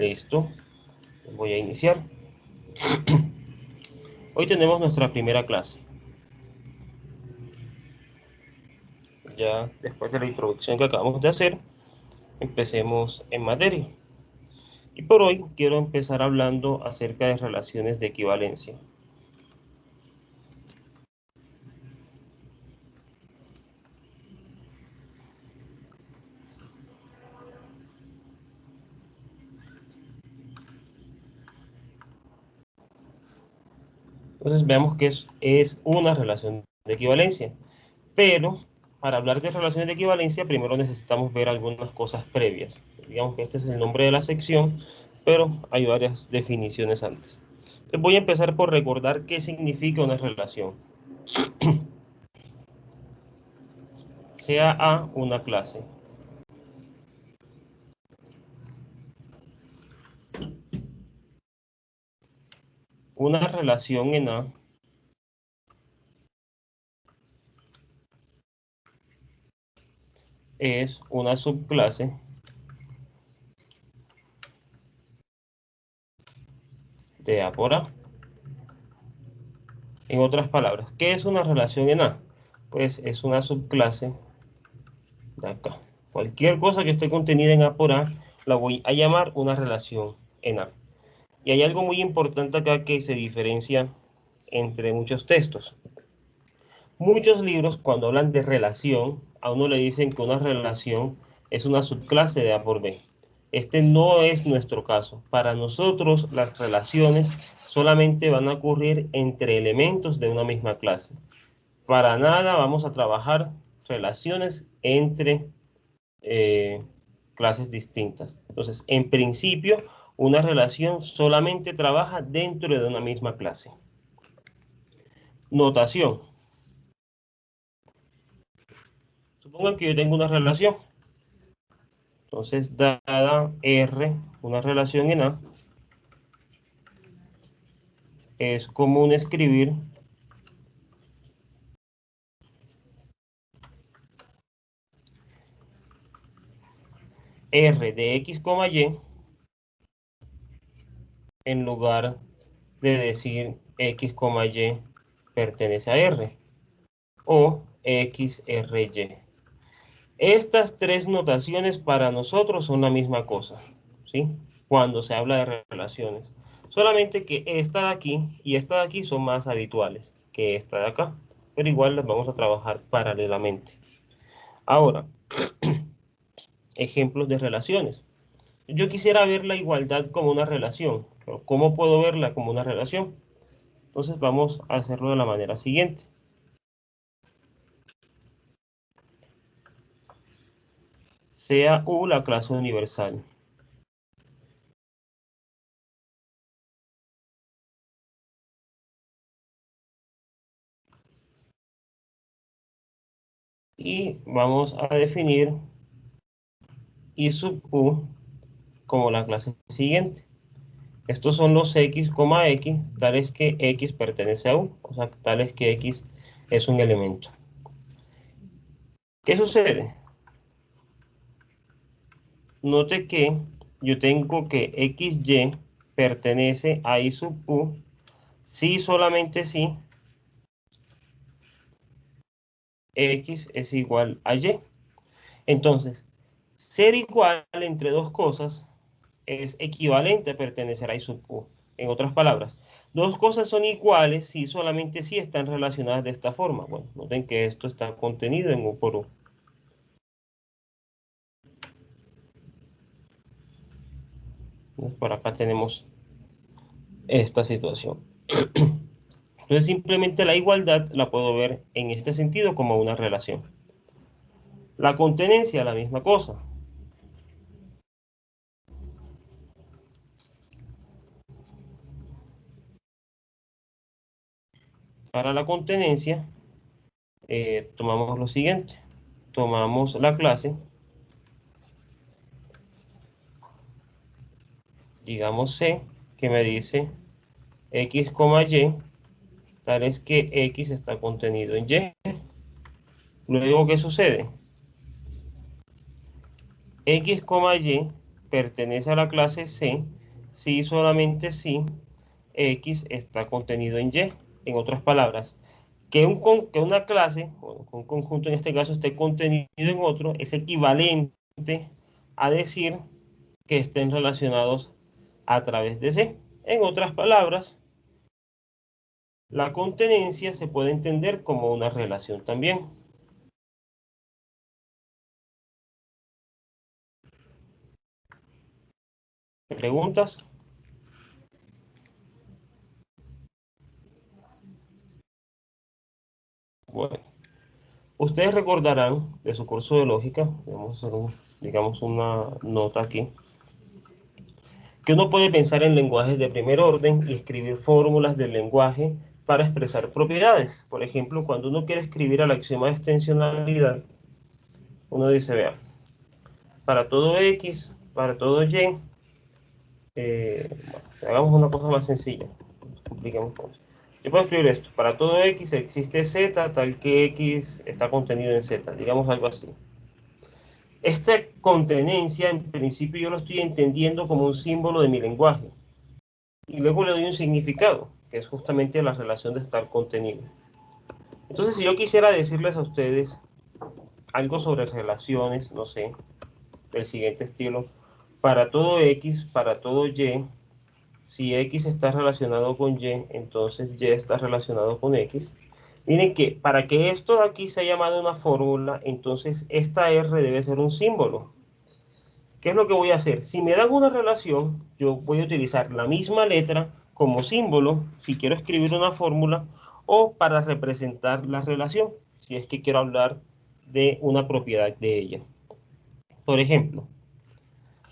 Listo. Voy a iniciar. Hoy tenemos nuestra primera clase. Ya después de la introducción que acabamos de hacer, empecemos en materia. Y por hoy quiero empezar hablando acerca de relaciones de equivalencia. Entonces veamos qué es una relación de equivalencia. Pero para hablar de relaciones de equivalencia, primero necesitamos ver algunas cosas previas. Digamos que este es el nombre de la sección, pero hay varias definiciones antes. Entonces voy a empezar por recordar qué significa una relación. Sea A una clase. Una relación en A es una subclase de A por A. En otras palabras, ¿qué es una relación en A? Pues es una subclase de acá. Cualquier cosa que esté contenida en A por A, la voy a llamar una relación en A. Y hay algo muy importante acá que se diferencia entre muchos textos. Muchos libros, cuando hablan de relación, a uno le dicen que una relación es una subclase de A por B. Este no es nuestro caso. Para nosotros, las relaciones solamente van a ocurrir entre elementos de una misma clase. Para nada vamos a trabajar relaciones entre clases distintas. Entonces, en principio, una relación solamente trabaja dentro de una misma clase. Notación. Supongan que yo tengo una relación. Entonces, dada R, una relación en A, es común escribir R de X, Y en lugar de decir X, Y pertenece a R o XRY. Estas tres notaciones para nosotros son la misma cosa, ¿sí? Cuando se habla de relaciones. Solamente que esta de aquí y esta de aquí son más habituales que esta de acá, pero igual las vamos a trabajar paralelamente. Ahora, ejemplos de relaciones. Yo quisiera ver la igualdad como una relación, pero ¿cómo puedo verla como una relación? Entonces vamos a hacerlo de la manera siguiente. Sea U la clase universal. Y vamos a definir I sub U como la clase siguiente. Estos son los X, X, tales que X pertenece a U, o sea, tales que X es un elemento. ¿Qué sucede? Note que yo tengo que XY pertenece a I sub U, si solamente si X es igual a Y. Entonces, ser igual entre dos cosas es equivalente a pertenecer a I sub U. En otras palabras, dos cosas son iguales si solamente si están relacionadas de esta forma. Bueno, noten que esto está contenido en U por U. Entonces, por acá tenemos esta situación. Entonces, simplemente la igualdad la puedo ver en este sentido como una relación. La contenencia, la misma cosa. Para la contenencia, tomamos lo siguiente. Tomamos la clase, digamos C, que me dice X, Y, tal es que X está contenido en Y. Luego, ¿qué sucede? X, Y pertenece a la clase C si solamente si X está contenido en Y. En otras palabras, que una clase, o que un conjunto en este caso, esté contenido en otro, es equivalente a decir que estén relacionados a través de C. En otras palabras, la contenencia se puede entender como una relación también. ¿Preguntas? Bueno, ustedes recordarán de su curso de lógica, vamos a hacer digamos una nota aquí, que uno puede pensar en lenguajes de primer orden y escribir fórmulas del lenguaje para expresar propiedades. Por ejemplo, cuando uno quiere escribir el axioma de extensionalidad, uno dice, vea, para todo X, para todo Y, hagamos una cosa más sencilla, compliquemos cosas. Yo puedo escribir esto, para todo X existe Z, tal que X está contenido en Z, digamos algo así. Esta contenencia, en principio, yo lo estoy entendiendo como un símbolo de mi lenguaje. Y luego le doy un significado, que es justamente la relación de estar contenido. Entonces, si yo quisiera decirles a ustedes algo sobre relaciones, no sé, del siguiente estilo, para todo X, para todo Y, si X está relacionado con Y, entonces Y está relacionado con X. Miren que para que esto de aquí sea llamado una fórmula, entonces esta R debe ser un símbolo. ¿Qué es lo que voy a hacer? Si me dan una relación, yo voy a utilizar la misma letra como símbolo, si quiero escribir una fórmula, o para representar la relación, si es que quiero hablar de una propiedad de ella. Por ejemplo,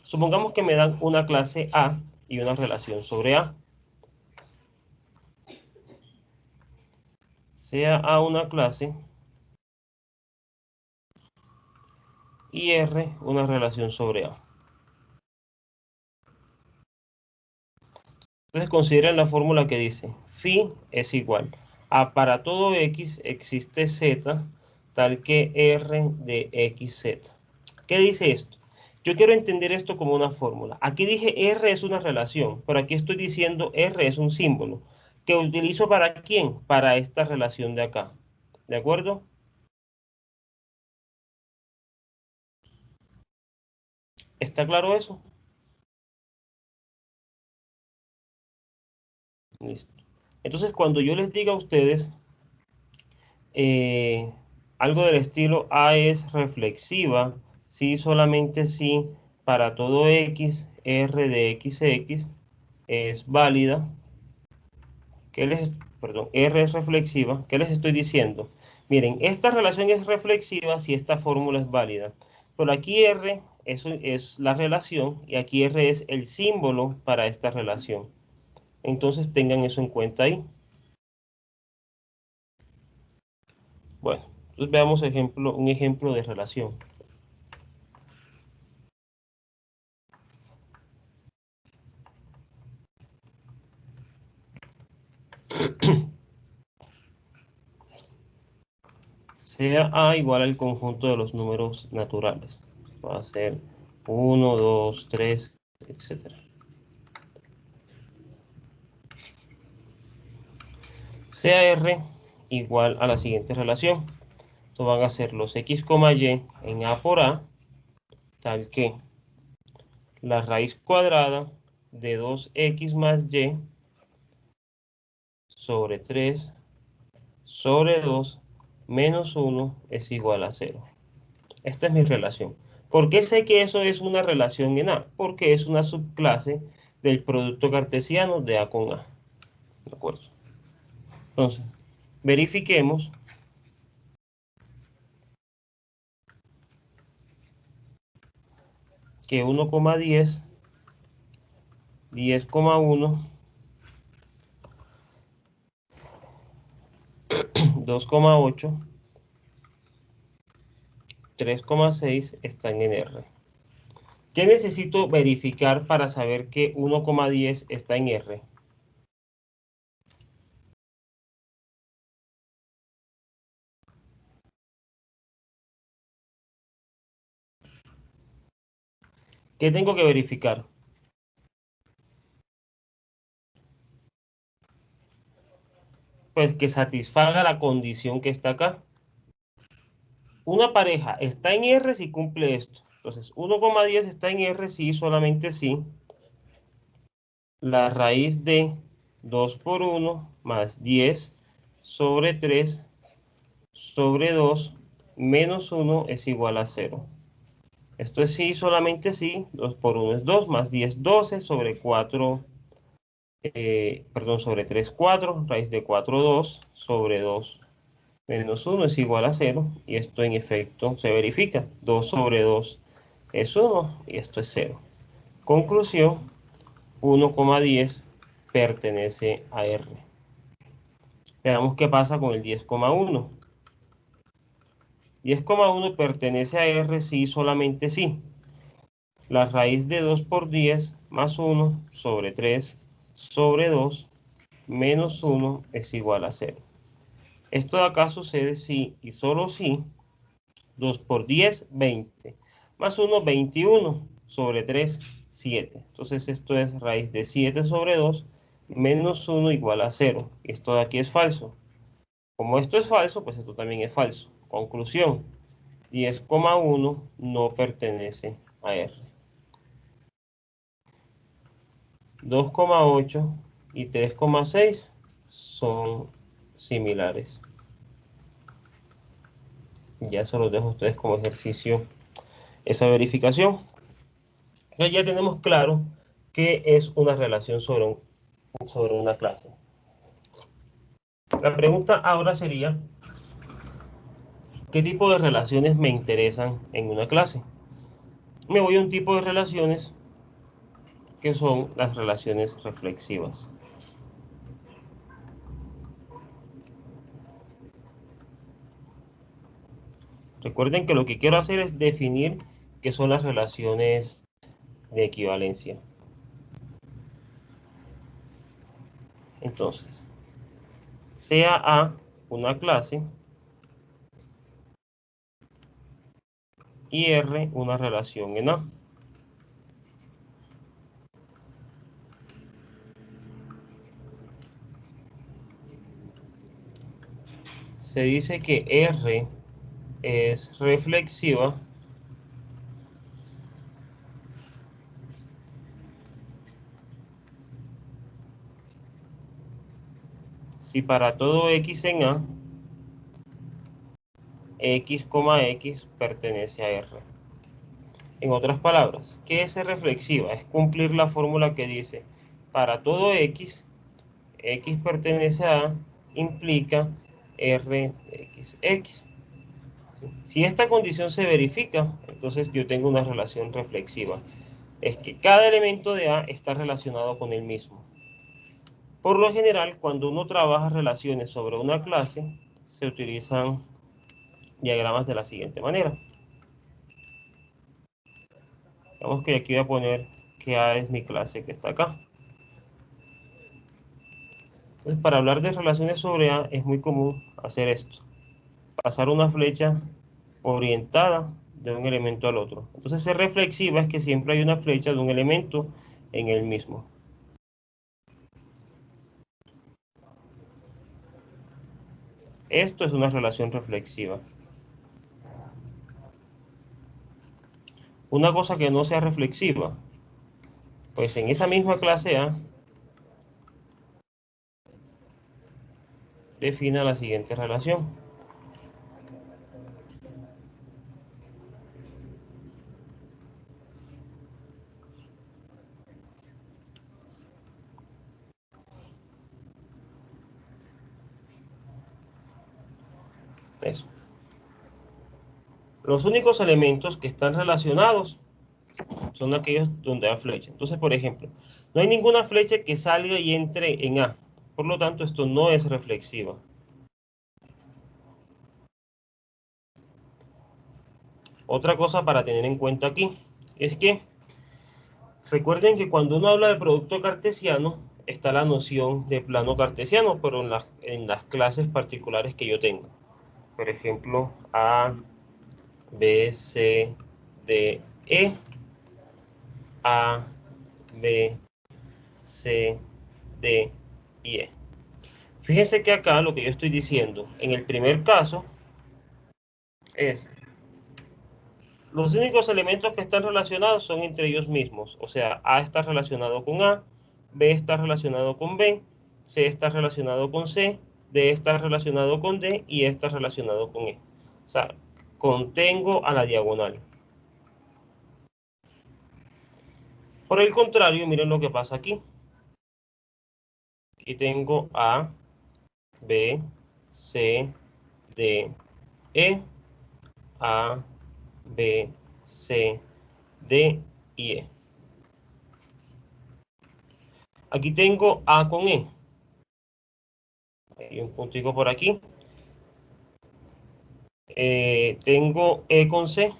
supongamos que me dan una clase A y una relación sobre A. Sea A una clase y R una relación sobre A. Entonces consideren la fórmula que dice phi es igual a para todo X existe Z tal que R de XZ. ¿Qué dice esto? Yo quiero entender esto como una fórmula. Aquí dije R es una relación, pero aquí estoy diciendo R es un símbolo que utilizo para quién? Para esta relación de acá. ¿De acuerdo? ¿Está claro eso? Listo. Entonces, cuando yo les diga a ustedes eh, algo del estilo A es reflexiva, si solamente si para todo X, R de XX es válida, ¿qué les, perdón, R es reflexiva, ¿qué les estoy diciendo? Miren, esta relación es reflexiva si esta fórmula es válida, pero aquí R es la relación y aquí R es el símbolo para esta relación. Entonces tengan eso en cuenta ahí. Bueno, entonces veamos un ejemplo de relación. Sea A igual al conjunto de los números naturales. Va a ser 1, 2, 3, etc. Sea R igual a la siguiente relación. Esto van a ser los X, Y en A por A, tal que la raíz cuadrada de 2X más Y sobre 3 sobre 2 menos 1 es igual a 0. Esta es mi relación. ¿Por qué sé que eso es una relación en A? Porque es una subclase del producto cartesiano de A con A. ¿De acuerdo? Entonces, verifiquemos que 1,10, 10,1, 2,8, 3,6 están en R. ¿Qué necesito verificar para saber que 1,10 está en R? ¿Qué tengo que verificar? Pues que satisfaga la condición que está acá. Una pareja está en R si cumple esto. Entonces, 1,10 está en R si solamente si la raíz de 2 por 1 más 10 sobre 3 sobre 2 menos 1 es igual a 0. Esto es sí, solamente sí. 2 por 1 es 2, más 10, 12, sobre 4, sobre 3, 4, raíz de 4, 2, sobre 2, menos 1 es igual a 0. Y esto en efecto se verifica. 2 sobre 2 es 1 y esto es 0. Conclusión, 1,10 pertenece a R. Veamos qué pasa con el 10,1. 10,1 pertenece a R si solamente sí. La raíz de 2 por 10 más 1 sobre 3 sobre 2 menos 1 es igual a 0. Esto de acá sucede si y solo si 2 por 10, 20, más 1, 21, sobre 3, 7. Entonces esto es raíz de 7 sobre 2 menos 1 igual a 0. Esto de aquí es falso. Como esto es falso, pues esto también es falso. Conclusión, 10,1 no pertenece a R. 2,8 y 3,6 son similares. Ya se los dejo a ustedes como ejercicio esa verificación. Entonces ya tenemos claro qué es una relación sobre una clase. La pregunta ahora sería, ¿qué tipo de relaciones me interesan en una clase? Me voy a un tipo de relaciones que son las relaciones reflexivas. Recuerden que lo que quiero hacer es definir qué son las relaciones de equivalencia. Entonces, sea A una clase y R una relación en A. Se dice que R es reflexiva si para todo X en A, X, X pertenece a R. En otras palabras, ¿qué es ser reflexiva? Es cumplir la fórmula que dice, para todo X, X pertenece a A, implica R X, X. Si esta condición se verifica, entonces yo tengo una relación reflexiva. Es que cada elemento de A está relacionado con el mismo. Por lo general, cuando uno trabaja relaciones sobre una clase, se utilizan diagramas de la siguiente manera. Digamos que aquí voy a poner que A es mi clase que está acá. Entonces, para hablar de relaciones sobre A es muy común hacer esto. Pasar una flecha orientada de un elemento al otro. Entonces, ser reflexiva es que siempre hay una flecha de un elemento en el mismo. Esto es una relación reflexiva. Una cosa que no sea reflexiva, pues en esa misma clase A defina la siguiente relación. Eso. Los únicos elementos que están relacionados son aquellos donde hay flecha. Entonces, por ejemplo, no hay ninguna flecha que salga y entre en A. Por lo tanto, esto no es reflexiva. Otra cosa para tener en cuenta aquí es que recuerden que cuando uno habla de producto cartesiano, está la noción de plano cartesiano, pero en las clases particulares que yo tengo. Por ejemplo, A, B, C, D, E. A, B, C, D y E. Fíjense que acá lo que yo estoy diciendo, en el primer caso, es los únicos elementos que están relacionados son entre ellos mismos. O sea, A está relacionado con A, B está relacionado con B, C está relacionado con C, D está relacionado con D y E está relacionado con E. O sea, contengo a la diagonal. Por el contrario, miren lo que pasa aquí. Aquí tengo A, B, C, D, E, A, B, C, D y E. Aquí tengo A con E. Hay un puntico por aquí. Tengo E con C.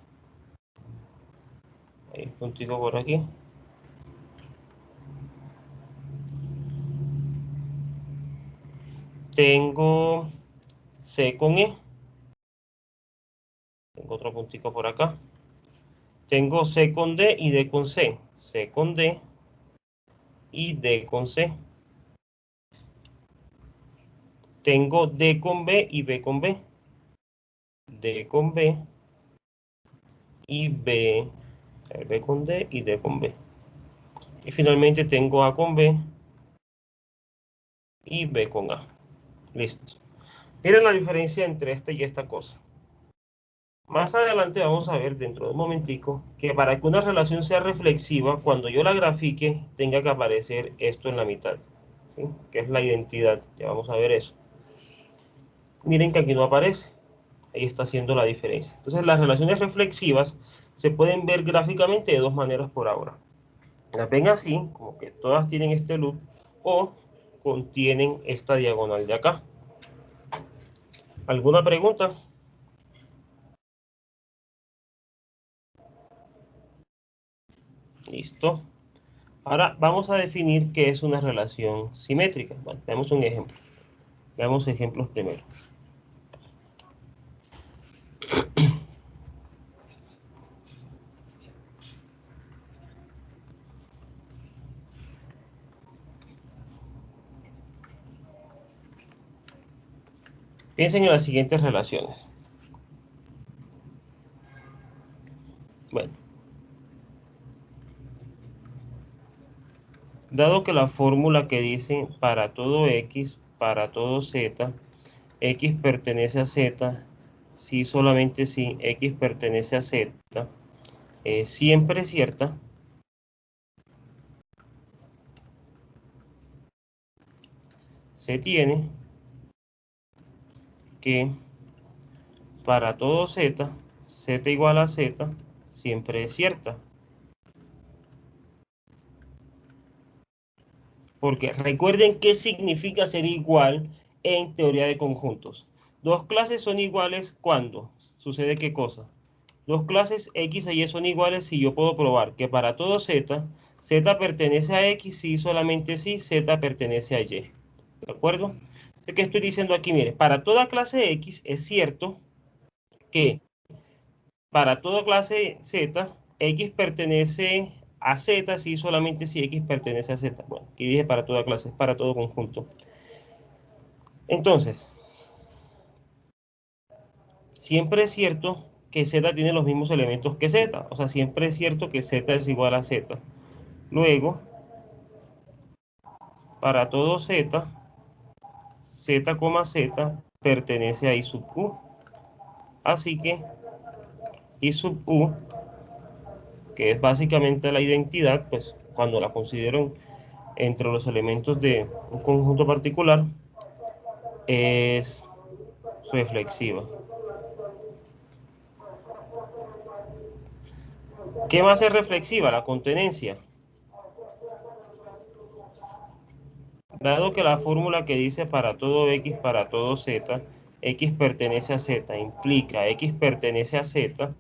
Hay un puntico por aquí. Tengo C con E. Tengo otro puntico por acá. Tengo C con D y D con C. C con D y D con C. Tengo D con B y B con B. D con B y B. B con D y D con B. Y finalmente tengo A con B y B con A. Listo. Miren la diferencia entre esta y esta cosa. Más adelante vamos a ver dentro de un momentico que para que una relación sea reflexiva, cuando yo la grafique, tenga que aparecer esto en la mitad, ¿sí? Que es la identidad. Ya vamos a ver eso. Miren que aquí no aparece. Ahí está haciendo la diferencia. Entonces las relaciones reflexivas se pueden ver gráficamente de dos maneras por ahora. Las ven así, como que todas tienen este loop, o contienen esta diagonal de acá. ¿Alguna pregunta? Listo. Ahora vamos a definir qué es una relación simétrica. Bueno, veamos un ejemplo. Veamos ejemplos primero. Piensen en las siguientes relaciones. Bueno, dado que la fórmula que dice para todo x, para todo z, x pertenece a z, si solamente si x pertenece a z, es siempre cierta, se tiene que para todo z, z igual a z, siempre es cierta. Porque recuerden qué significa ser igual en teoría de conjuntos. Dos clases son iguales cuando sucede qué cosa. Dos clases X y Y son iguales si yo puedo probar que para todo Z, Z pertenece a X si solamente si Z pertenece a Y. ¿De acuerdo? ¿Qué estoy diciendo aquí? Mire, para toda clase X es cierto que para toda clase Z, X pertenece a Z si solamente si X pertenece a Z. Bueno, aquí dije para toda clase, es para todo conjunto. Entonces, siempre es cierto que Z tiene los mismos elementos que Z. O sea, siempre es cierto que Z es igual a Z. Luego, para todo Z, Z, Z pertenece a I sub U. Así que I sub U, que es básicamente la identidad, pues cuando la considero entre los elementos de un conjunto particular, es reflexiva. ¿Qué más es reflexiva? La contenencia. Dado que la fórmula que dice para todo X, para todo Z, X pertenece a Z, implica X pertenece a Z,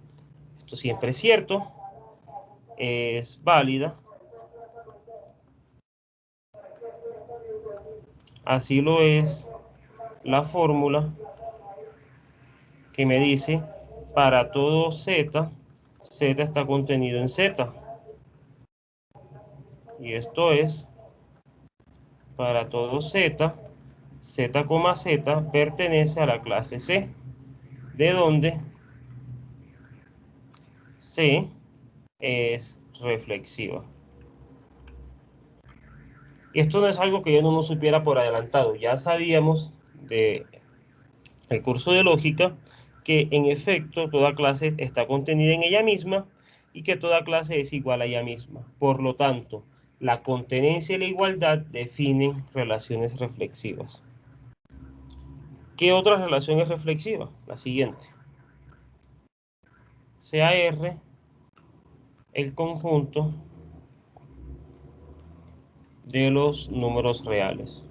esto siempre es cierto, es válida. Así lo es la fórmula que me dice para todo Z, Z está contenido en Z. Y esto es para todo z, z, z pertenece a la clase C, de donde C es reflexiva. Y esto no es algo que yo no supiera por adelantado. Ya sabíamos del curso de lógica que en efecto toda clase está contenida en ella misma y que toda clase es igual a ella misma. Por lo tanto, la contenencia y la igualdad definen relaciones reflexivas. ¿Qué otra relación es reflexiva? La siguiente. Sea R el conjunto de los números reales.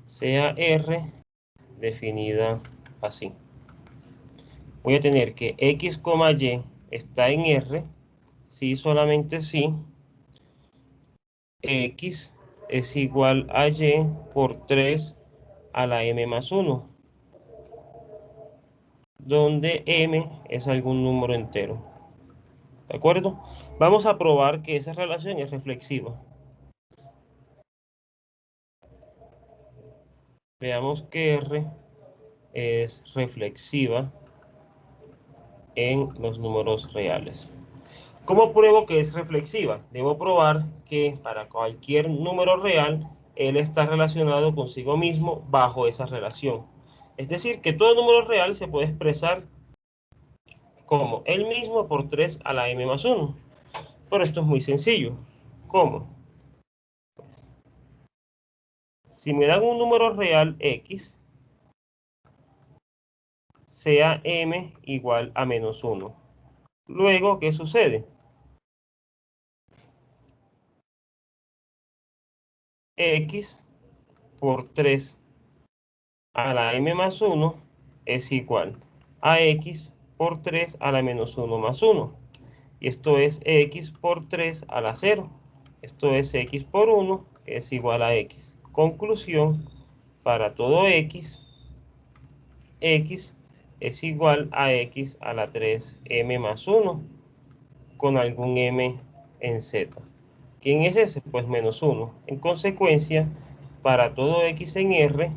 Sea R definida así. Voy a tener que x, y está en R, si solamente si x es igual a y por 3 a la m más 1, donde m es algún número entero. ¿De acuerdo? Vamos a probar que esa relación es reflexiva. Veamos que R es reflexiva en los números reales. ¿Cómo pruebo que es reflexiva? Debo probar que para cualquier número real, él está relacionado consigo mismo bajo esa relación. Es decir, que todo número real se puede expresar como él mismo por 3 a la m más 1. Pero esto es muy sencillo. ¿Cómo? Pues, si me dan un número real x, sea m igual a menos 1. Luego, ¿qué sucede? X por 3 a la m más 1 es igual a x por 3 a la menos 1 más 1. Y esto es x por 3 a la 0. Esto es x por 1, que es igual a x. Conclusión, para todo x, x es igual a x a la 3m más 1, con algún m en z. ¿Quién es ese? Pues menos 1. En consecuencia, para todo x en R,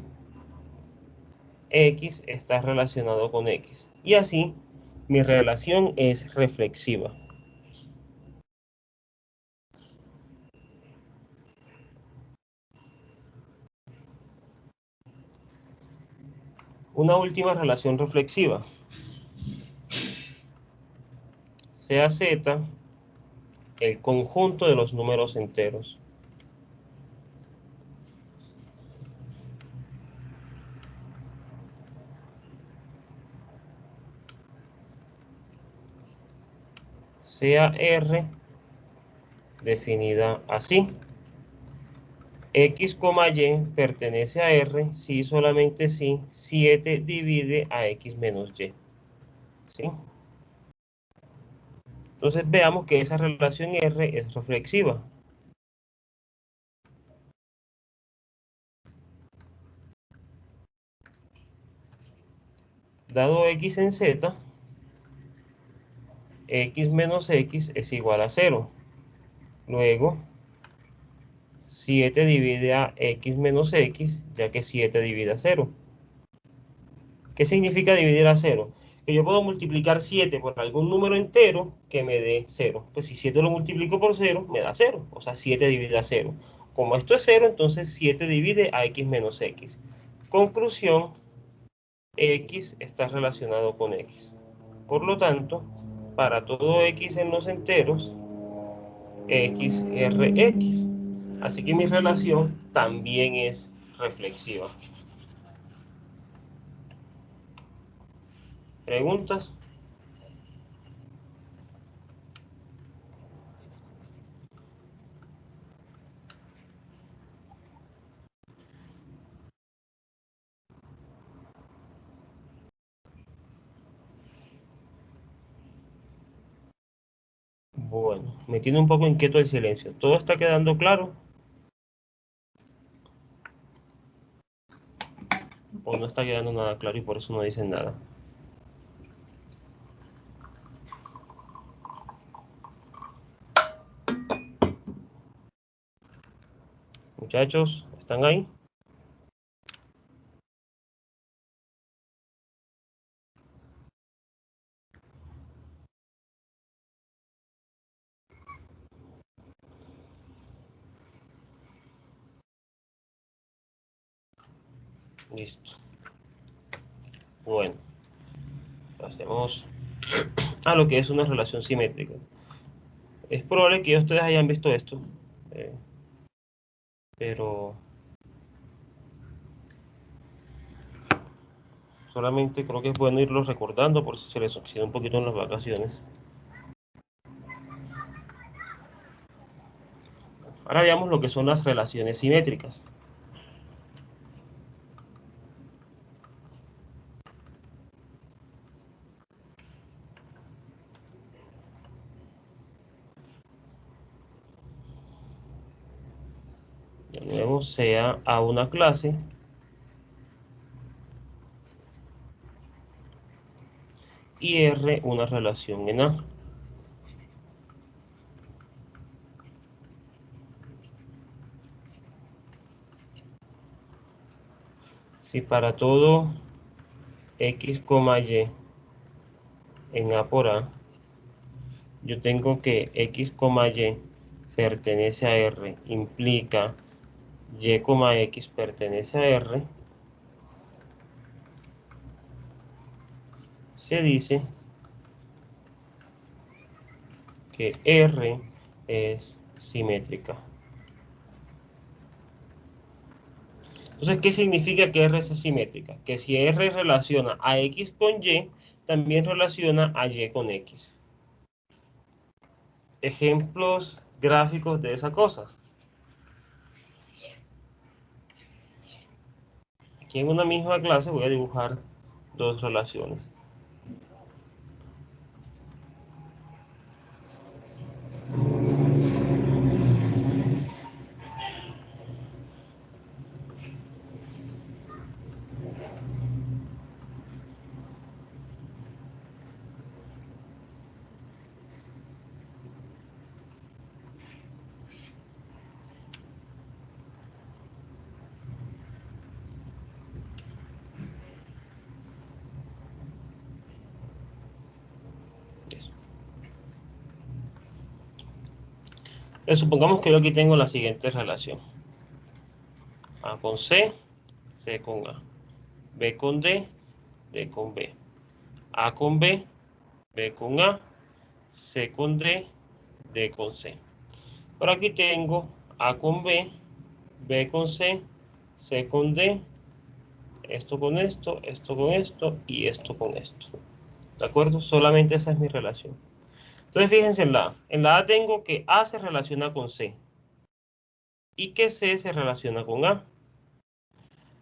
x está relacionado con x. Y así, mi relación es reflexiva. Una última relación reflexiva. Sea z el conjunto de los números enteros. Sea R definida así. X, y pertenece a R si solamente si 7 divide a X menos Y. ¿Sí? Entonces veamos que esa relación R es reflexiva. Dado X en Z, X menos X es igual a 0. Luego, 7 divide a X menos X, ya que 7 divide a 0. ¿Qué significa dividir a 0? Que yo puedo multiplicar 7 por algún número entero que me dé 0. Pues si 7 lo multiplico por 0, me da 0. O sea, 7 divide a 0. Como esto es 0, entonces 7 divide a X menos X. Conclusión, X está relacionado con X. Por lo tanto, para todo X en los enteros, X, R, X. Así que mi relación también es reflexiva. ¿Preguntas? Bueno, me tiene un poco inquieto el silencio. ¿Todo está quedando claro o no está quedando nada claro y por eso no dicen nada? Muchachos, ¿están ahí? Listo. Bueno, pasemos a lo que es una relación simétrica. Es probable que ustedes hayan visto esto, eh, pero solamente creo que es bueno irlo recordando por si se les oxida un poquito en las vacaciones. Ahora veamos lo que son las relaciones simétricas. De nuevo, sea A una clase y R una relación en A. Si para todo X, Y en A por A, yo tengo que X, Y pertenece a R, implica Y, X pertenece a R, se dice que R es simétrica. Entonces, ¿qué significa que R es simétrica? Que si R relaciona a X con Y, también relaciona a Y con X. Ejemplos gráficos de esa cosa. Aquí en una misma clase voy a dibujar dos relaciones. Supongamos que yo aquí tengo la siguiente relación. A con C, C con A. B con D, D con B. A con B, B con A, C con D, D con C. Por aquí tengo A con B con C con D, esto con esto, esto con esto y esto con esto. ¿De acuerdo? Solamente esa es mi relación. Entonces fíjense en la A. En la A tengo que A se relaciona con C y que C se relaciona con A.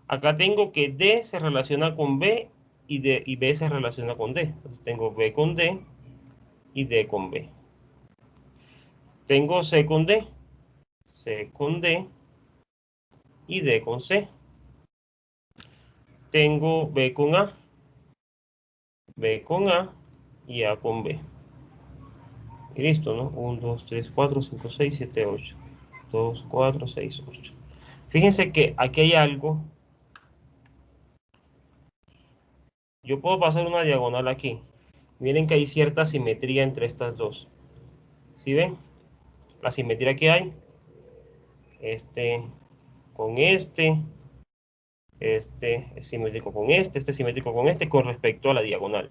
Acá tengo que D se relaciona con B y B se relaciona con D. Entonces tengo B con D y D con B. Tengo C con D, C con D y D con C. Tengo B con A, B con A y A con B. Y listo, ¿no? 1, 2, 3, 4, 5, 6, 7, 8. 2, 4, 6, 8. Fíjense que aquí hay algo. Yo puedo pasar una diagonal aquí. Miren que hay cierta simetría entre estas dos. ¿Sí ven? La simetría que hay. Este con este es simétrico con este es simétrico con este con respecto a la diagonal.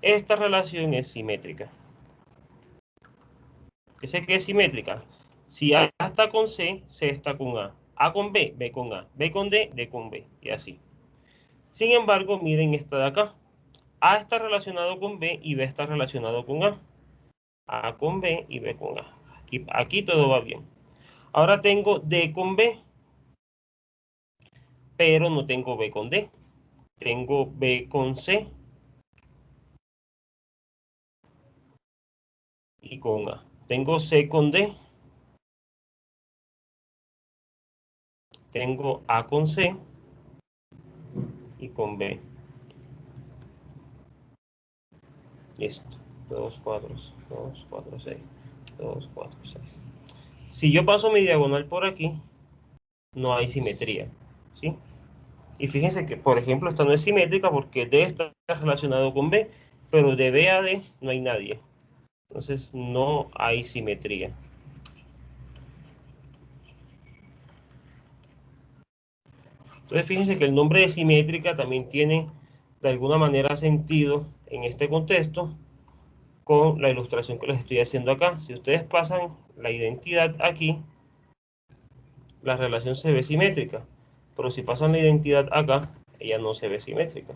Esta relación es simétrica. ¿Qué sé que es simétrica? Si A está con C, C está con A con B, B con A, B con D, D con B, y así. Sin embargo, miren esta de acá. A está relacionado con B y B está relacionado con A con B y B con A. Aquí todo va bien. Ahora tengo D con B, pero no tengo B con D. Tengo B con C y con A. Tengo C con D, tengo A con C y con B. Listo. 2, 4, 2, 4, 6. 2, 4, 6. Si yo paso mi diagonal por aquí, no hay simetría, ¿sí? Y fíjense que, por ejemplo, esta no es simétrica porque D está relacionado con B, pero de B a D no hay nadie. Entonces no hay simetría. Entonces fíjense que el nombre de simétrica también tiene de alguna manera sentido en este contexto con la ilustración que les estoy haciendo acá. Si ustedes pasan la identidad aquí, la relación se ve simétrica. Pero si pasan la identidad acá, ella no se ve simétrica.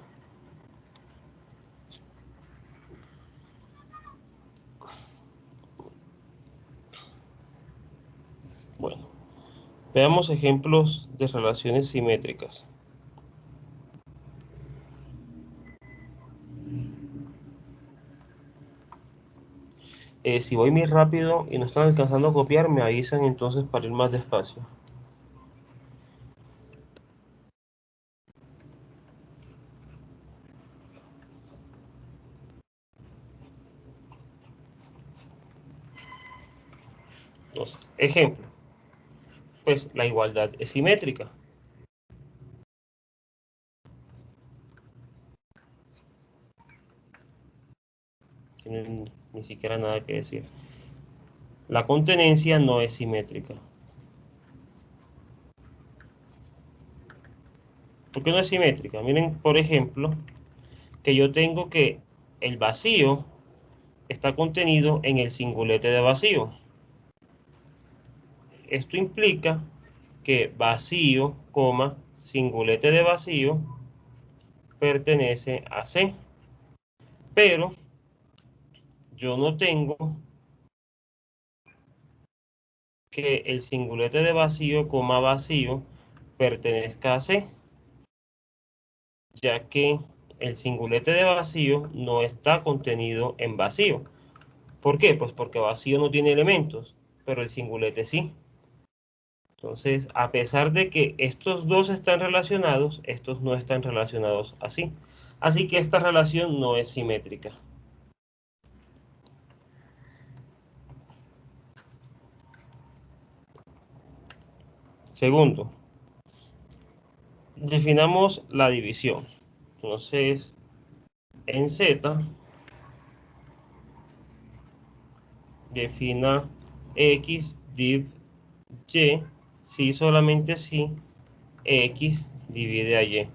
Bueno, veamos ejemplos de relaciones simétricas. Si voy muy rápido y no están alcanzando a copiar, me avisan entonces para ir más despacio. Entonces, ejemplo, pues la igualdad es simétrica. Tienen ni siquiera nada que decir. La contenencia no es simétrica. ¿Por qué no es simétrica? Miren, por ejemplo, que yo tengo que el vacío está contenido en el singulete de vacío. Esto implica que vacío, singulete de vacío pertenece a C. Pero yo no tengo que el singulete de vacío, vacío pertenezca a C, ya que el singulete de vacío no está contenido en vacío. ¿Por qué? Pues porque vacío no tiene elementos, pero el singulete sí. Entonces, a pesar de que estos dos están relacionados, estos no están relacionados así. Así que esta relación no es simétrica. Segundo, definamos la división. Entonces, en Z, defina X div Y, si solamente si X divide a Y.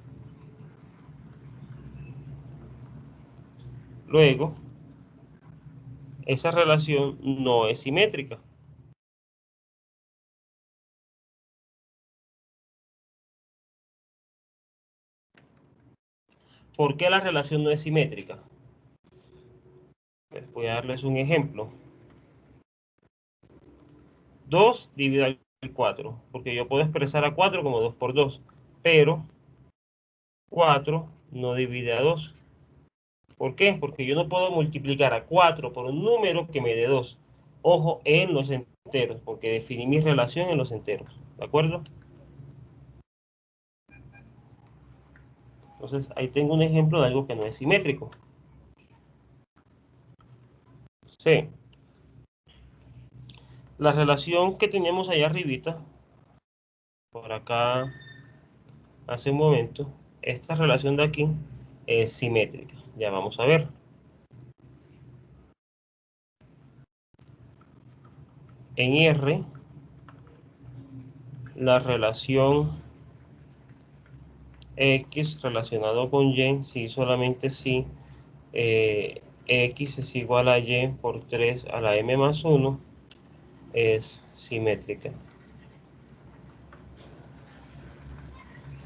Luego, esa relación no es simétrica. ¿Por qué la relación no es simétrica? Pues voy a darles un ejemplo. 2 dividido al 4, porque yo puedo expresar a 4 como 2 por 2, pero 4 no divide a 2. ¿Por qué? Porque yo no puedo multiplicar a 4 por un número que me dé 2. Ojo, en los enteros, porque definí mi relación en los enteros. ¿De acuerdo? Entonces, ahí tengo un ejemplo de algo que no es simétrico. C. La relación que teníamos allá arribita, por acá hace un momento, esta relación de aquí es simétrica. Ya vamos a ver. En R, la relación X relacionado con Y, si solamente si X es igual a Y por 3 a la M más 1, es simétrica.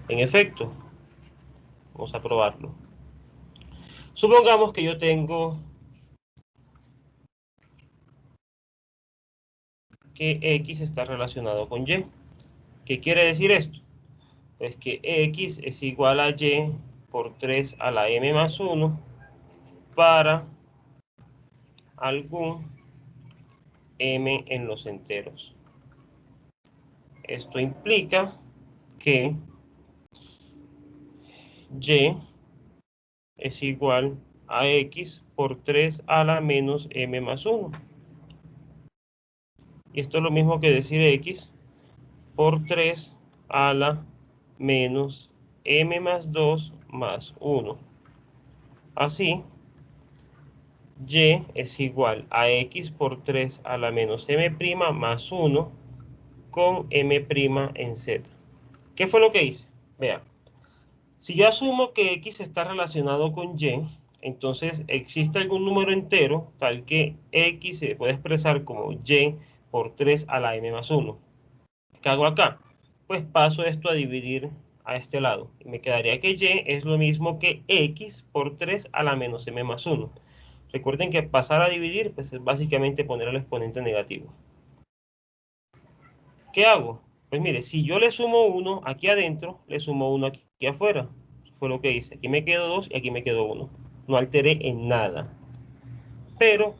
En efecto, vamos a probarlo. Supongamos que yo tengo que X está relacionado con Y. ¿Qué quiere decir esto? Pues que X es igual a Y por 3 a la M más 1 para algún M en los enteros. Esto implica que Y es igual a X por 3 a la menos M más 1. Y esto es lo mismo que decir X por 3 a la menos m más 2 más 1. Así, y es igual a x por 3 a la menos m' más 1 con m' en z. ¿Qué fue lo que hice? Vean, si yo asumo que x está relacionado con y, entonces existe algún número entero tal que x se puede expresar como y por 3 a la m más 1. ¿Qué hago acá? Pues paso esto a dividir a este lado. Y me quedaría que y es lo mismo que x por 3 a la menos m más 1. Recuerden que pasar a dividir pues es básicamente poner el exponente negativo. ¿Qué hago? Pues mire, si yo le sumo 1 aquí adentro, le sumo 1 aquí afuera. Eso fue lo que hice. Aquí me quedó 2 y aquí me quedó 1. No alteré en nada. Pero,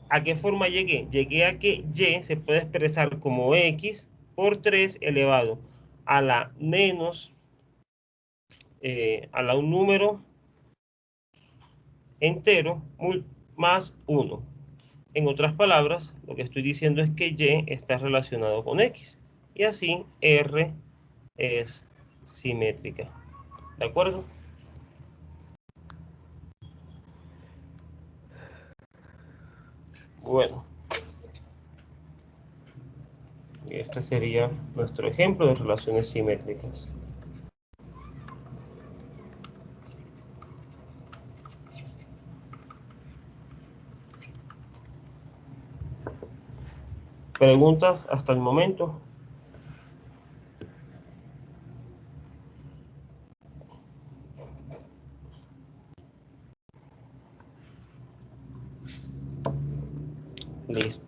¿a qué forma llegué? Llegué a que y se puede expresar como x por 3 elevado a la menos, un número entero más 1. En otras palabras, lo que estoy diciendo es que y está relacionado con x. Y así R es simétrica. ¿De acuerdo? Bueno, este sería nuestro ejemplo de relaciones simétricas. ¿Preguntas hasta el momento? Listo.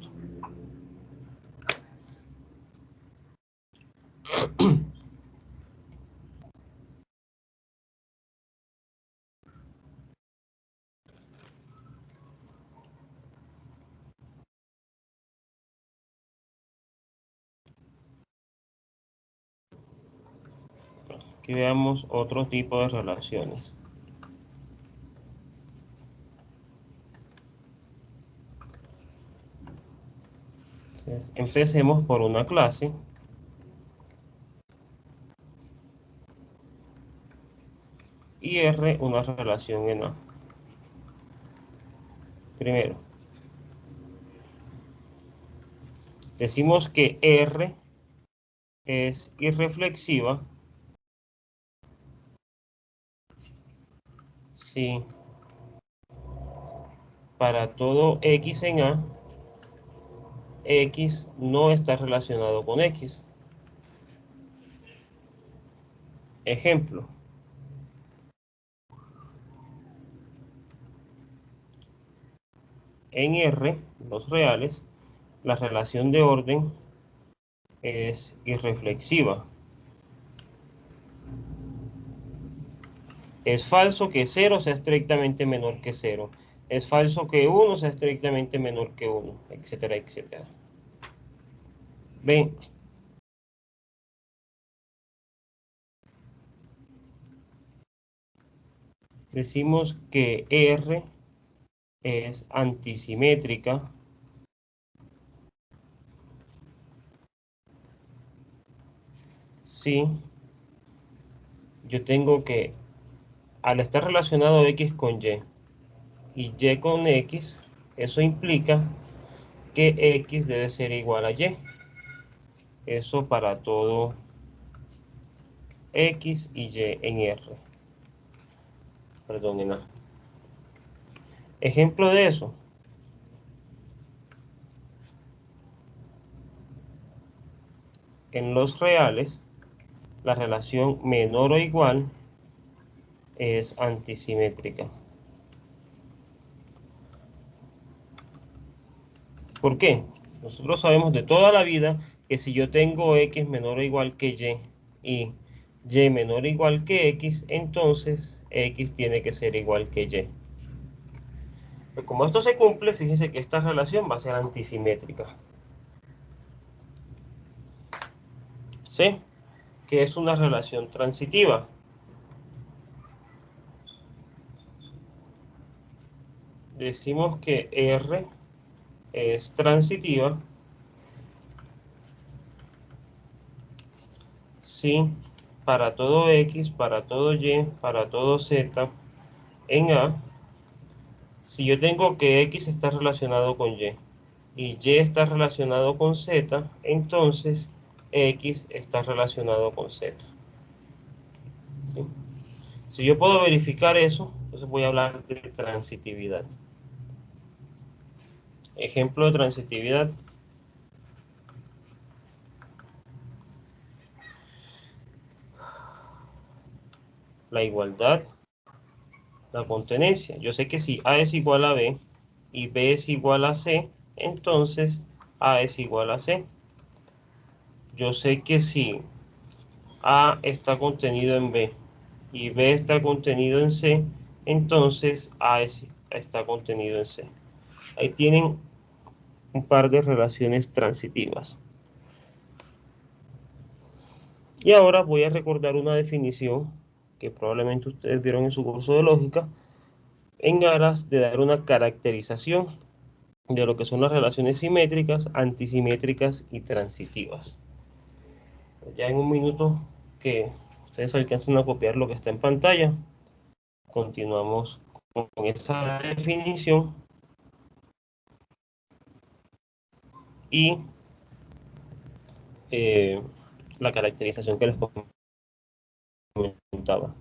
Aquí veamos otro tipo de relaciones. Entonces, empecemos por una clase. Y R una relación en A. Primero, decimos que R es irreflexiva si para todo X en A, X no está relacionado con X. Ejemplo. En R, los reales, la relación de orden es irreflexiva. Es falso que 0 sea estrictamente menor que 0. Es falso que 1 sea estrictamente menor que 1, etcétera, etcétera. Ven. Decimos que R es antisimétrica si yo tengo que, al estar relacionado X con y Y con X, eso implica que X debe ser igual a Y. Eso para todo X y Y en R. Perdón, en A. Ejemplo de eso. En los reales, la relación menor o igual es antisimétrica. ¿Por qué? Nosotros sabemos de toda la vida que si yo tengo X menor o igual que y Y menor o igual que X, entonces X tiene que ser igual que Y. Pues como esto se cumple, fíjense que esta relación va a ser antisimétrica. ¿Sí? Que es una relación transitiva. Decimos que R es transitiva si para todo X, para todo Y, para todo Z, en A, si yo tengo que X está relacionado con Y y Y está relacionado con Z, entonces X está relacionado con Z. ¿Sí? Si yo puedo verificar eso, entonces voy a hablar de transitividad. Ejemplo de transitividad. La igualdad, la contenencia. Yo sé que si A es igual a B y B es igual a C, entonces A es igual a C. Yo sé que si A está contenido en B y B está contenido en C, entonces está contenido en C. Ahí tienen un par de relaciones transitivas. Y ahora voy a recordar una definición que probablemente ustedes vieron en su curso de lógica, en aras de dar una caracterización de lo que son las relaciones simétricas, antisimétricas y transitivas. Ya en un minuto que ustedes alcancen a copiar lo que está en pantalla, continuamos con esa definición y eh, la caracterización que les comentaba.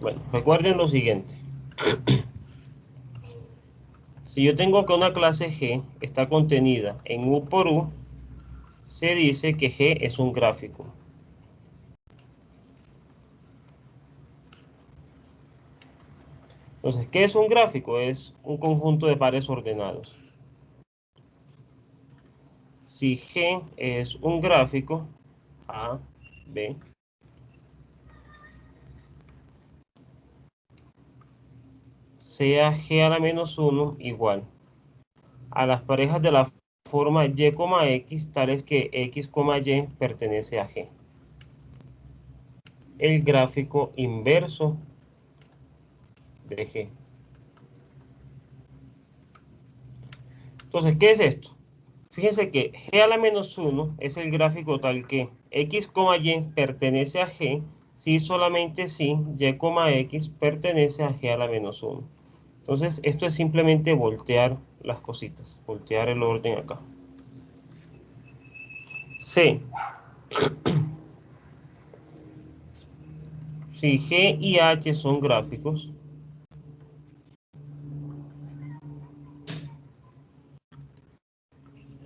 Bueno, recuerden lo siguiente. Si yo tengo que una clase G está contenida en U por U, se dice que G es un gráfico. Entonces, ¿qué es un gráfico? Es un conjunto de pares ordenados. Si G es un gráfico, A, B, sea G a la menos 1 igual a las parejas de la forma Y, X, tales que X, Y pertenece a G. El gráfico inverso de G. Entonces, ¿qué es esto? Fíjense que G a la menos 1 es el gráfico tal que X, Y pertenece a G si solamente si Y, X pertenece a G a la menos 1. Entonces, esto es simplemente voltear las cositas, voltear el orden acá. C. Si G y H son gráficos,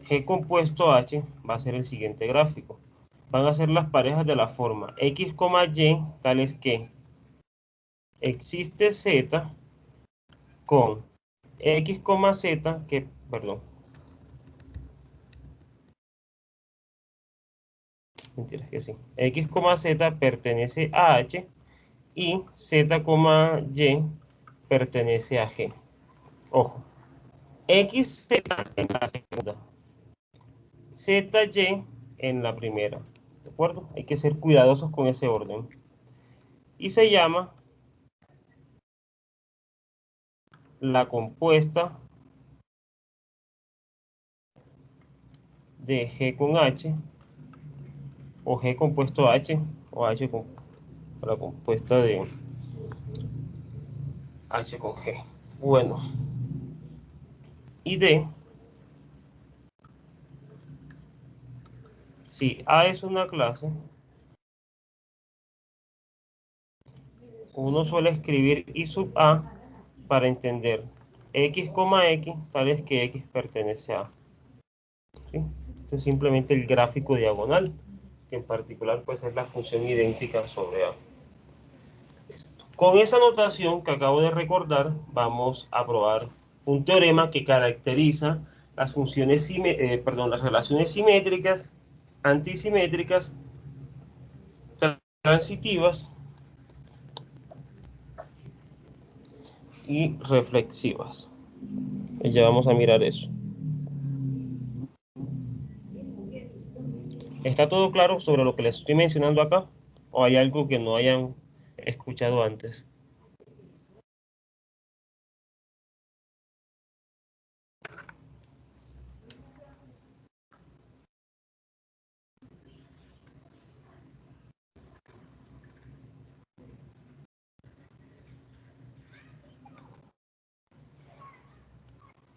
G compuesto H va a ser el siguiente gráfico. Van a ser las parejas de la forma X, Y, tales que existe Z con X, Z, perdón, mentiras que sí. X, Z pertenece a H y Z, Y pertenece a G. Ojo, X, Z en la segunda, ZY en la primera. ¿De acuerdo? Hay que ser cuidadosos con ese orden. Y se llama la compuesta de G con H, o G compuesto H, o H con la compuesta de H con G. Bueno. Y D, si A es una clase, uno suele escribir I sub A para entender X, X, tal es que X pertenece a A. ¿Sí? Este es simplemente el gráfico diagonal, que en particular pues es la función idéntica sobre A. Con esa notación que acabo de recordar, vamos a probar un teorema que caracteriza las funciones, las relaciones simétricas, antisimétricas, transitivas y reflexivas. Ya vamos a mirar eso. ¿Está todo claro sobre lo que les estoy mencionando acá? ¿O hay algo que no hayan escuchado antes?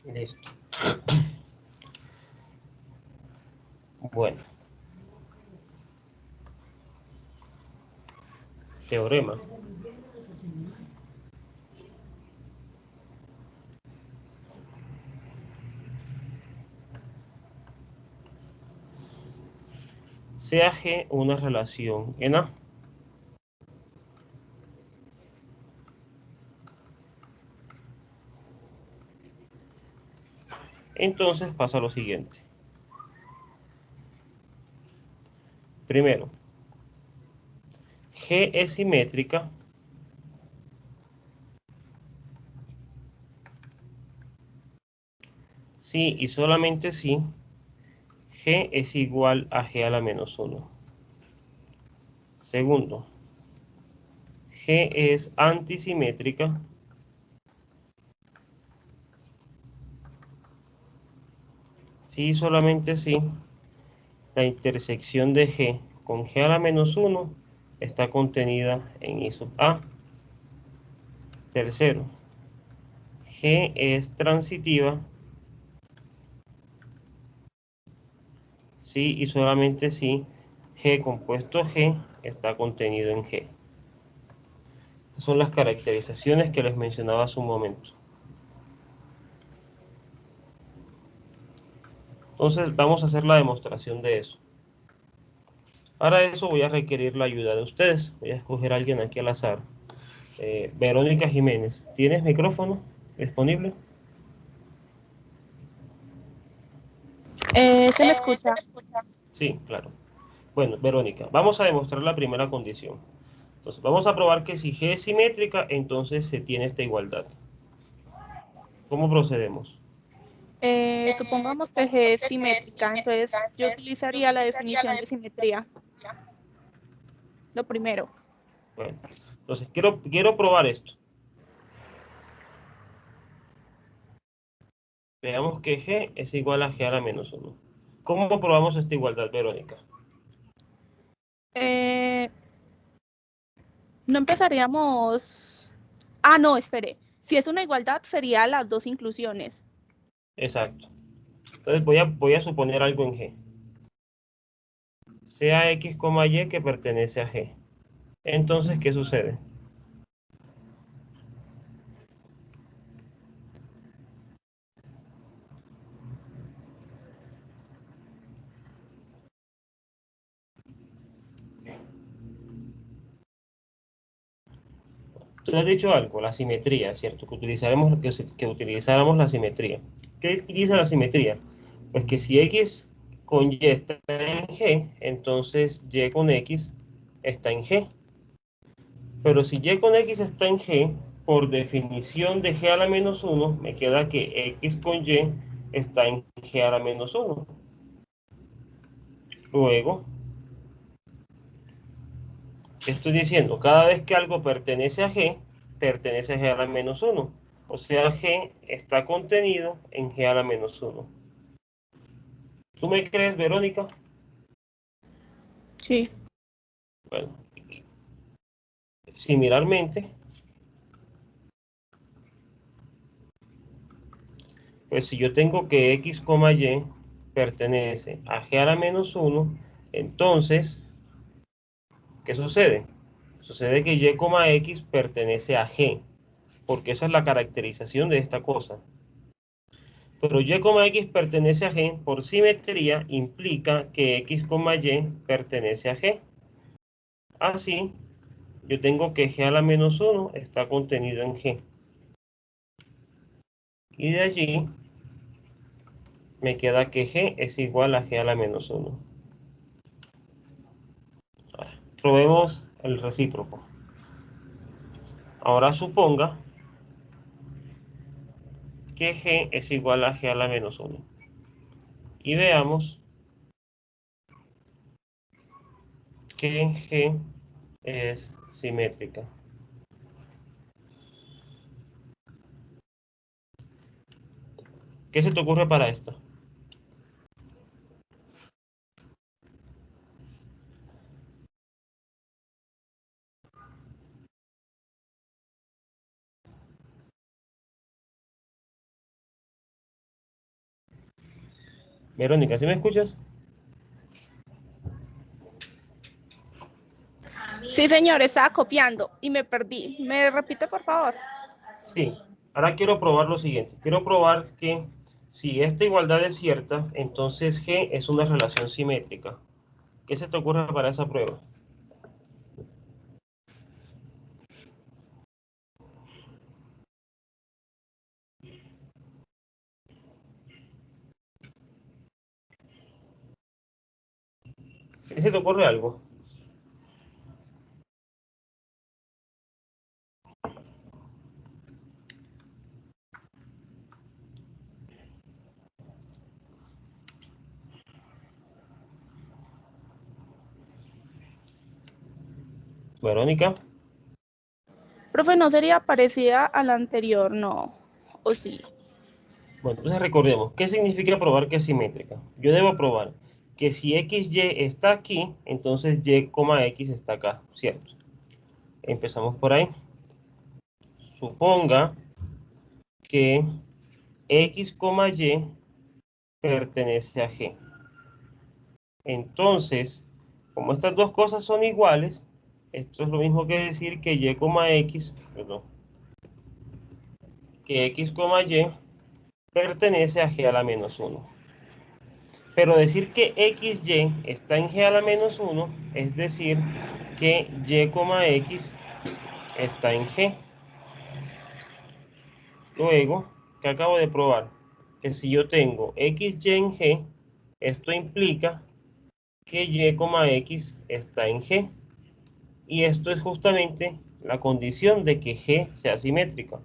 Listo. Bueno. Teorema. Sea G una relación en A. Entonces pasa lo siguiente. Primero, G es simétrica si y solamente si G es igual a G a la menos 1. Segundo, G es antisimétrica si y solamente si la intersección de G con G a la menos 1 está contenida en I sub A. Tercero, G es transitiva si y solamente si G compuesto G está contenido en G. Estas son las caracterizaciones que les mencionaba hace un momento. Entonces vamos a hacer la demostración de eso. Para eso voy a requerir la ayuda de ustedes. Voy a escoger a alguien aquí al azar. Verónica Jiménez, ¿tienes micrófono disponible? ¿Se me escucha? Sí, claro. Bueno, Verónica, vamos a demostrar la primera condición. Entonces, vamos a probar que si G es simétrica, entonces se tiene esta igualdad. ¿Cómo procedemos? Supongamos que G es simétrica, entonces yo utilizaría la definición de simetría. Lo primero. Bueno, entonces quiero probar esto. Veamos que G es igual a G a la menos 1. ¿Cómo probamos esta igualdad, Verónica? No empezaríamos... Ah, no, espere. Si es una igualdad, sería las dos inclusiones. Exacto. Entonces voy a suponer algo en G. Sea X, Y que pertenece a G. Entonces, ¿qué sucede? Tú has dicho algo, la simetría, ¿cierto? Que utilizáramos la simetría. ¿Qué dice la simetría? Pues que si X con Y está en G, entonces Y con X está en G. Pero si Y con X está en G, por definición de G a la menos 1, me queda que X con Y está en G a la menos 1. Luego, estoy diciendo, cada vez que algo pertenece a G a la menos 1. O sea, G está contenido en G a la menos 1. ¿Tú me crees, Verónica? Sí. Bueno, similarmente, Pues si yo tengo que x, y pertenece a g a la menos 1, entonces, ¿qué sucede? Sucede que y, x pertenece a g, porque esa es la caracterización de esta cosa. Pero y, x pertenece a g, por simetría, implica que x, y pertenece a g. Así, yo tengo que g a la menos 1 está contenido en g. Y de allí me queda que g es igual a g a la menos 1. Ahora, probemos el recíproco. Ahora suponga que g es igual a g a la menos 1. Y veamos que g es simétrica. ¿Qué se te ocurre para esto? Verónica, ¿sí me escuchas? Sí, señor, estaba copiando y me perdí. ¿Me repite, por favor? Sí. Ahora quiero probar lo siguiente. Quiero probar que si esta igualdad es cierta, entonces g es una relación simétrica. ¿Qué se te ocurre para esa prueba? ¿Sí se te ocurre algo? Verónica. Profe, ¿no sería parecida a la anterior? No. ¿O sí? Bueno, entonces recordemos, ¿qué significa probar que es simétrica? Yo debo probar que si x, y está aquí, entonces y, x está acá, ¿cierto? Empezamos por ahí. Suponga que x, y pertenece a g. Entonces, como estas dos cosas son iguales, esto es lo mismo que decir que y, x, perdón, que x, y pertenece a g a la menos 1. Pero decir que XY está en G a la menos 1 es decir que Y, X está en G. Luego, que acabo de probar, que si yo tengo XY en G, esto implica que Y, X está en G. Y esto es justamente la condición de que G sea simétrica.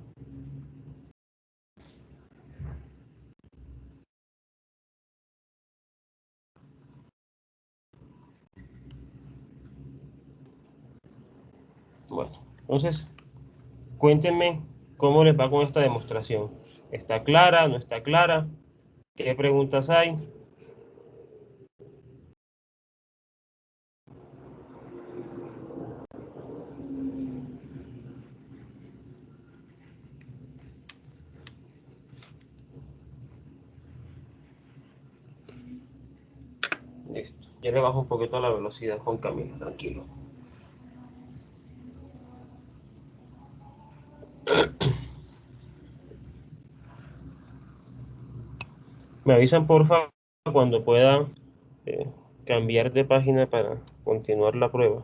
Bueno, entonces, cuéntenme cómo les va con esta demostración. ¿Está clara? ¿No está clara? ¿Qué preguntas hay? Listo. Ya le bajo un poquito la velocidad, Juan Camilo, tranquilo. Me avisan porfa cuando pueda eh, cambiar de página para continuar la prueba.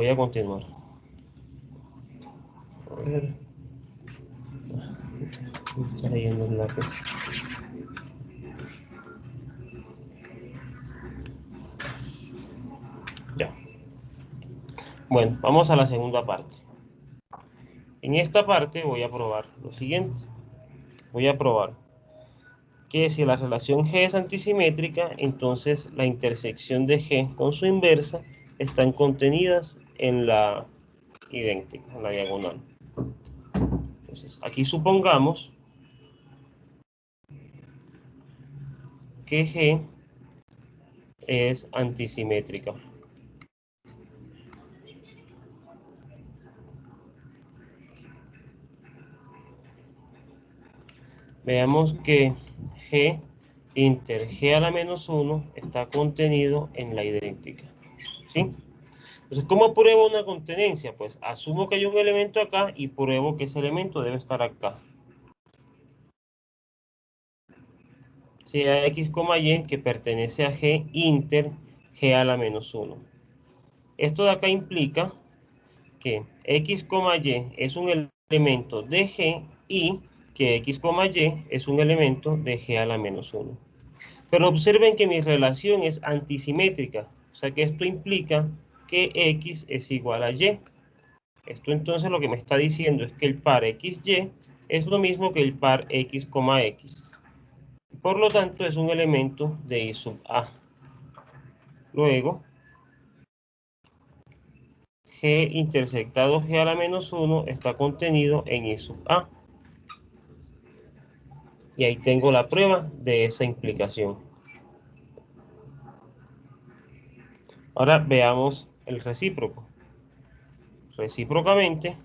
Voy a continuar. A ver. Está leyendo el lápiz. Ya. Bueno, vamos a la segunda parte. En esta parte voy a probar lo siguiente. Voy a probar que si la relación G es antisimétrica, entonces la intersección de G con su inversa están contenidas en la idéntica, en la diagonal. Entonces, aquí supongamos que G es antisimétrica. Veamos que G inter G a la menos 1 está contenido en la idéntica. ¿Sí? Entonces, ¿cómo pruebo una contenencia? Pues asumo que hay un elemento acá y pruebo que ese elemento debe estar acá. Sea X, Y que pertenece a G inter G a la menos 1. Esto de acá implica que X, Y es un elemento de G y que X, Y es un elemento de G a la menos 1. Pero observen que mi relación es antisimétrica, o sea que esto implica que X es igual a Y. Esto entonces lo que me está diciendo es que el par XY es lo mismo que el par X, X. Por lo tanto, es un elemento de I sub A. Luego, G intersectado G a la menos 1 está contenido en I sub A. Y ahí tengo la prueba de esa implicación. Ahora veamos el recíproco. Recíprocamente,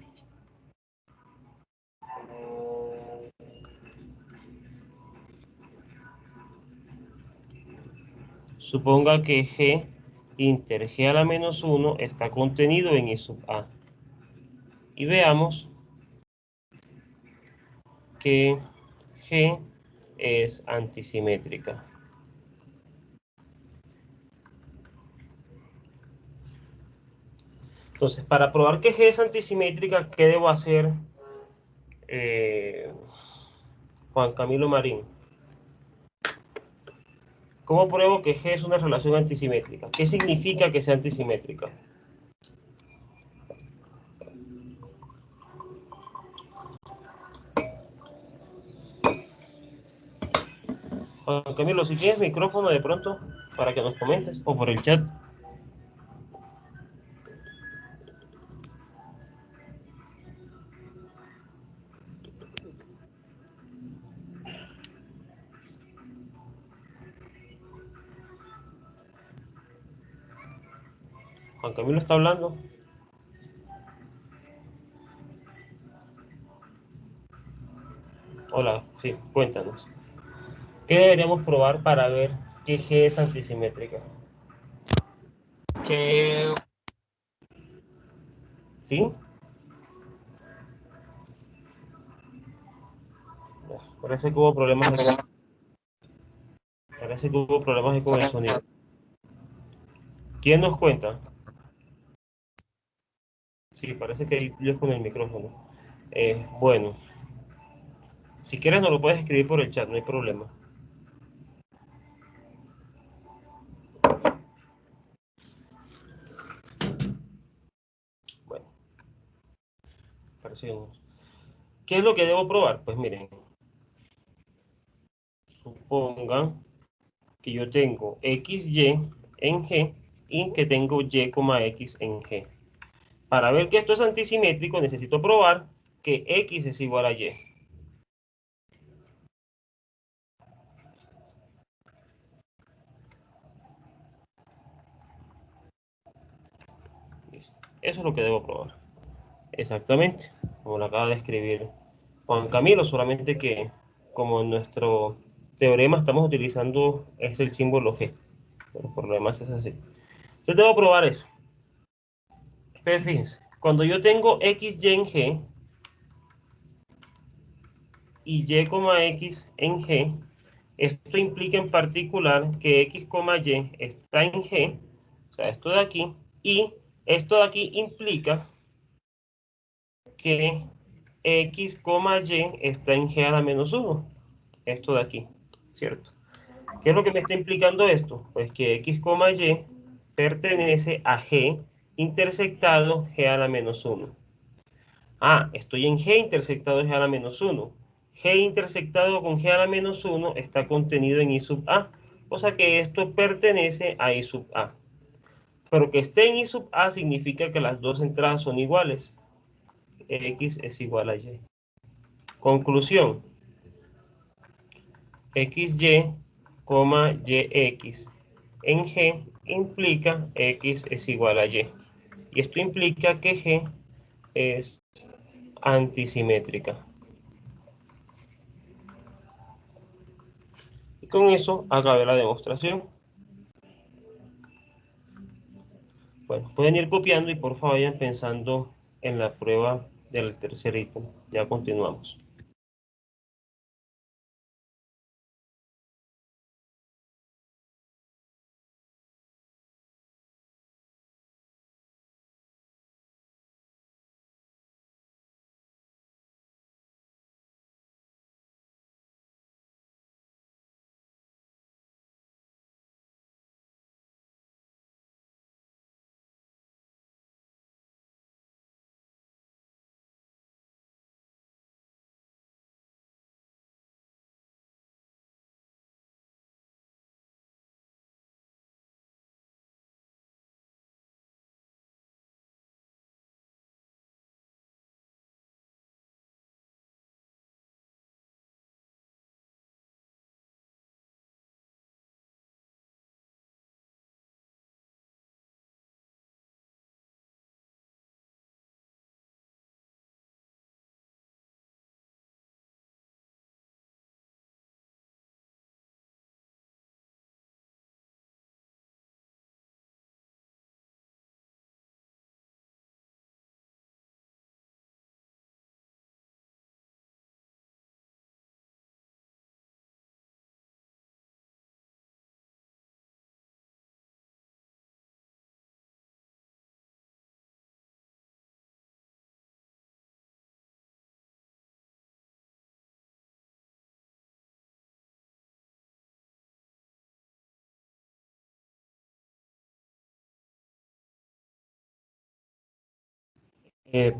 suponga que G inter G a la menos 1 está contenido en I sub A. Y veamos que G es antisimétrica. Entonces, para probar que G es antisimétrica, ¿qué debo hacer, Juan Camilo Marín? ¿Cómo pruebo que G es una relación antisimétrica? ¿Qué significa que sea antisimétrica? Juan Camilo, si tienes micrófono de pronto, para que nos comentes, o por el chat. Juan Camilo está hablando. Hola, sí, cuéntanos. ¿Qué deberíamos probar para ver que G es antisimétrica? ¿Sí? Parece que hubo problemas. Parece que hubo problemas con el sonido. ¿Quién nos cuenta? Sí, parece que hay líos con el micrófono. Bueno, si quieres nos lo puedes escribir por el chat, no hay problema. Bueno, parece que no. ¿Qué es lo que debo probar? Pues miren, supongan que yo tengo XY en G y que tengo Y, X en G. Para ver que esto es antisimétrico, necesito probar que X es igual a Y. Eso es lo que debo probar. Exactamente, como lo acaba de escribir Juan Camilo, solamente que como en nuestro teorema estamos utilizando es el símbolo G. Pero por lo demás es así. Yo debo probar eso. Pero fíjense, cuando yo tengo XY en G y Y, X en G, esto implica en particular que X, Y está en G, o sea, esto de aquí, y Esto de aquí implica que x, y está en g a la menos 1. Esto de aquí, ¿cierto? ¿Qué es lo que me está implicando esto? Pues que x, y pertenece a g intersectado g a la menos 1. Ah, estoy en g intersectado g a la menos 1. G intersectado con g a la menos 1 está contenido en i sub a. O sea que esto pertenece a i sub a. Pero que esté en i sub a significa que las dos entradas son iguales. X es igual a y. Conclusión. XY, YX en G implica X es igual a Y. Y esto implica que G es antisimétrica. Y con eso acabé la demostración. Bueno, pueden ir copiando y por favor vayan pensando en la prueba del tercer ítem. Ya continuamos.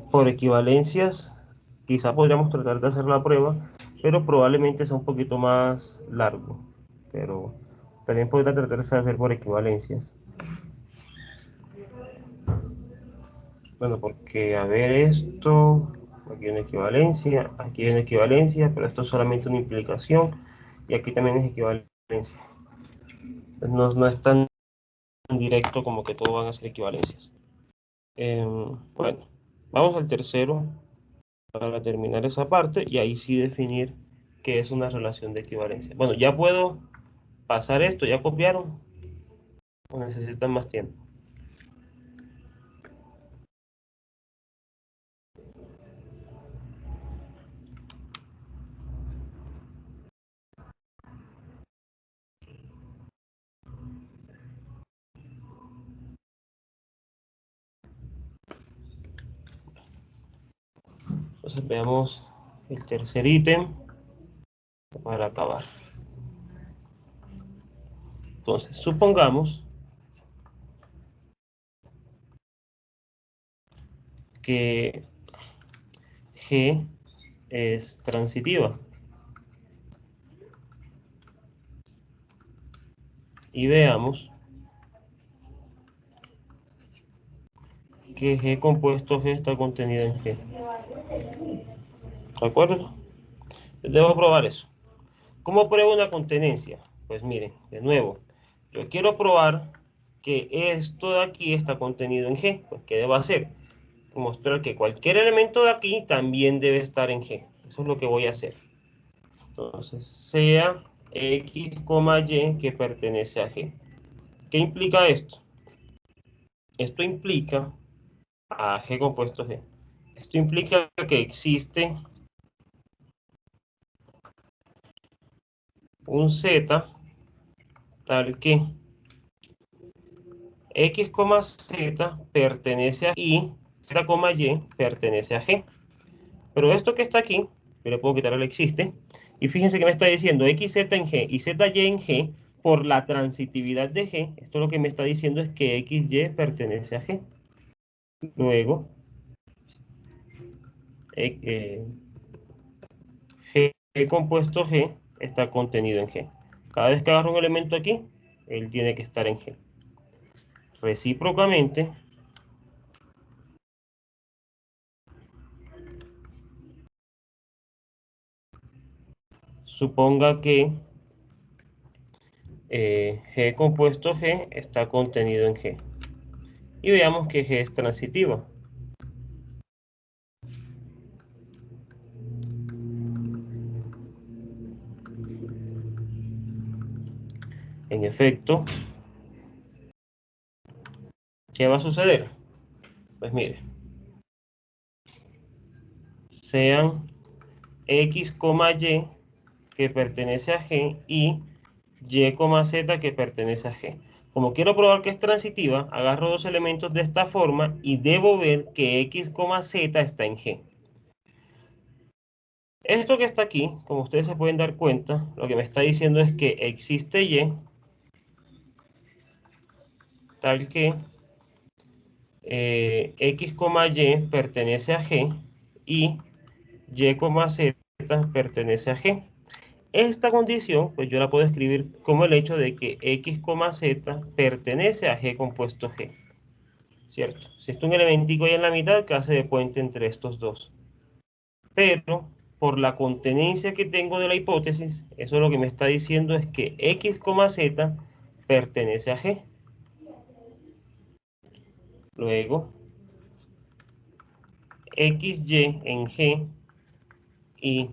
Por equivalencias, quizá podríamos tratar de hacer la prueba, pero probablemente sea un poquito más largo. Pero también podría tratarse de hacer por equivalencias. Bueno, porque a ver esto, aquí hay una equivalencia, aquí hay una equivalencia, pero esto es solamente una implicación y aquí también es equivalencia. No, no es tan directo como que todos van a ser equivalencias. Bueno, vamos al tercero para terminar esa parte y ahí sí definir qué es una relación de equivalencia. Bueno, ya puedo pasar esto, ya copiaron o necesitan más tiempo. Entonces veamos el tercer ítem para acabar. Entonces, supongamos que G es transitiva. Y veamos que G compuesto G está contenido en G. ¿De acuerdo? Debo probar eso. ¿Cómo pruebo una contenencia? Pues miren, de nuevo, yo quiero probar que esto de aquí está contenido en G. Pues, ¿qué debo hacer? Mostrar que cualquier elemento de aquí también debe estar en G. Eso es lo que voy a hacer. Entonces, sea X, Y que pertenece a G. ¿Qué implica esto? Esto implica a G compuesto G. Esto implica que existe un Z tal que X, Z pertenece a y, Z, Y pertenece a G. Pero esto que está aquí, yo le puedo quitar el existe. Y fíjense que me está diciendo X, Z en G y Z, Y en G por la transitividad de G. Esto lo que me está diciendo es que X, Y pertenece a G. Luego, G compuesto G está contenido en G. Cada vez que agarro un elemento aquí, él tiene que estar en G. Recíprocamente, suponga que G compuesto G está contenido en G. Y veamos que G es transitiva. En efecto, ¿qué va a suceder? Pues mire, sean X, Y que pertenece a G y Y, Z que pertenece a G. Como quiero probar que es transitiva, agarro dos elementos de esta forma y debo ver que X, Z está en G. Esto que está aquí, como ustedes se pueden dar cuenta, lo que me está diciendo es que existe Y, tal que X, Y pertenece a G y Y, Z pertenece a G. Esta condición, pues yo la puedo escribir como el hecho de que X, Z pertenece a G compuesto G. ¿Cierto? Si está un elementico ahí en la mitad que hace de puente entre estos dos. Pero por la contenencia que tengo de la hipótesis, eso lo que me está diciendo es que X, Z pertenece a G. Luego, XY en G y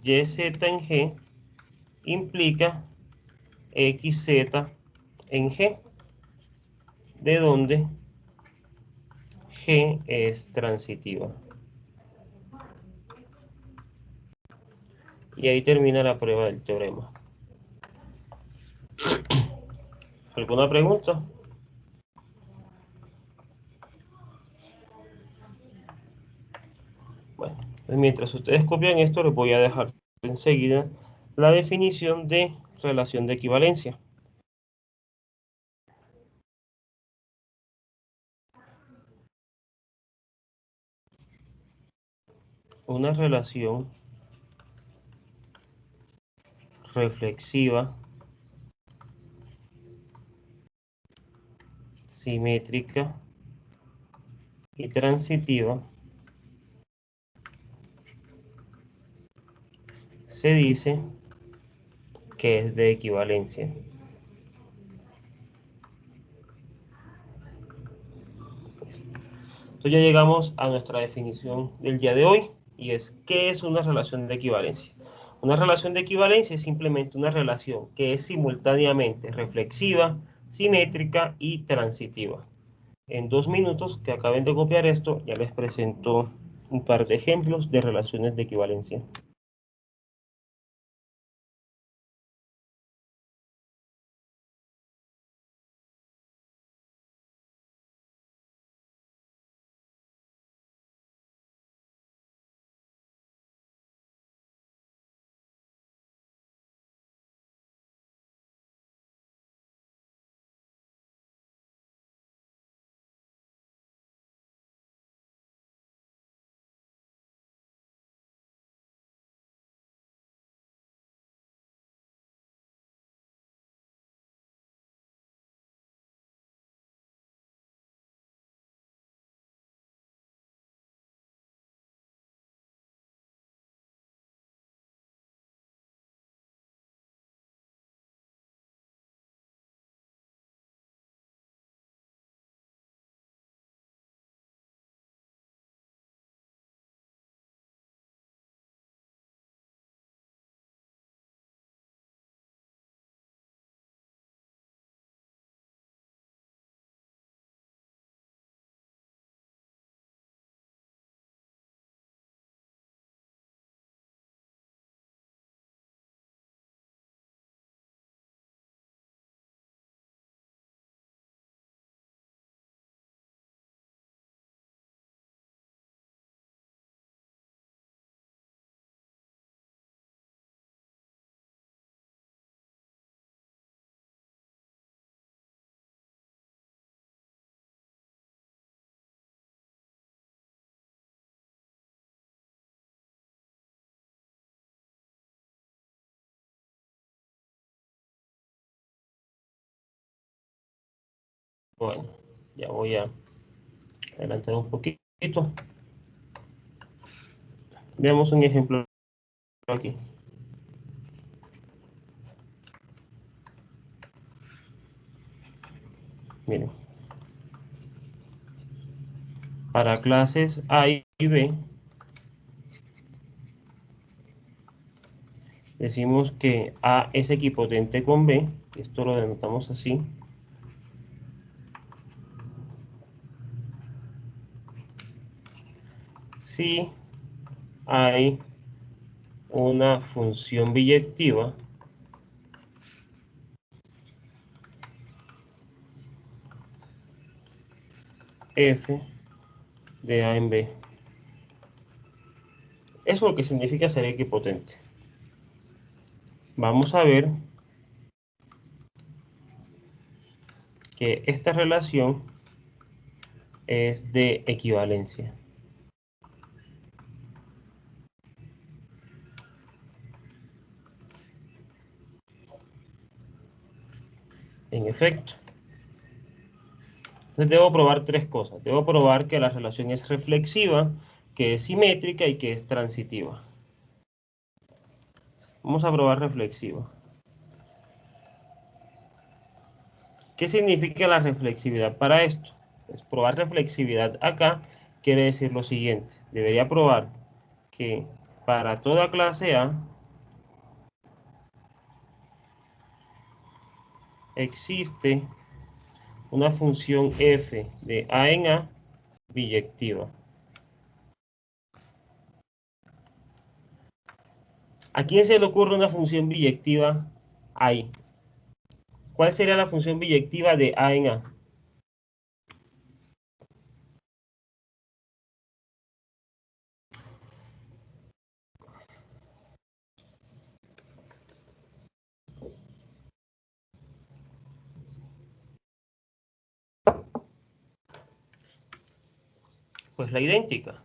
YZ en G implica XZ en G, de donde G es transitiva. Y ahí termina la prueba del teorema. ¿Alguna pregunta? Bueno, pues mientras ustedes copian esto, les voy a dejar enseguida la definición de relación de equivalencia. Una relación reflexiva, simétrica y transitiva se dice que es de equivalencia. Entonces ya llegamos a nuestra definición del día de hoy y es ¿qué es una relación de equivalencia? Una relación de equivalencia es simplemente una relación que es simultáneamente reflexiva, simétrica y transitiva. En 2 minutos que acaben de copiar esto, ya les presento un par de ejemplos de relaciones de equivalencia. Bueno, ya voy a adelantar un poquito. Veamos un ejemplo aquí. Miren. Para clases A y B, decimos que A es equipotente con B, esto lo denotamos así. Si hay una función biyectiva f de A en B. Eso es lo que significa ser equipotente. Vamos a ver que esta relación es de equivalencia. En efecto. Entonces debo probar tres cosas. Debo probar que la relación es reflexiva, que es simétrica y que es transitiva. Vamos a probar reflexiva. ¿Qué significa la reflexividad para esto? Pues probar reflexividad acá quiere decir lo siguiente. Debería probar que para toda clase A existe una función f de A en A biyectiva. ¿A quién se le ocurre una función biyectiva ahí? ¿Cuál sería la función biyectiva de A en A? Pues la idéntica.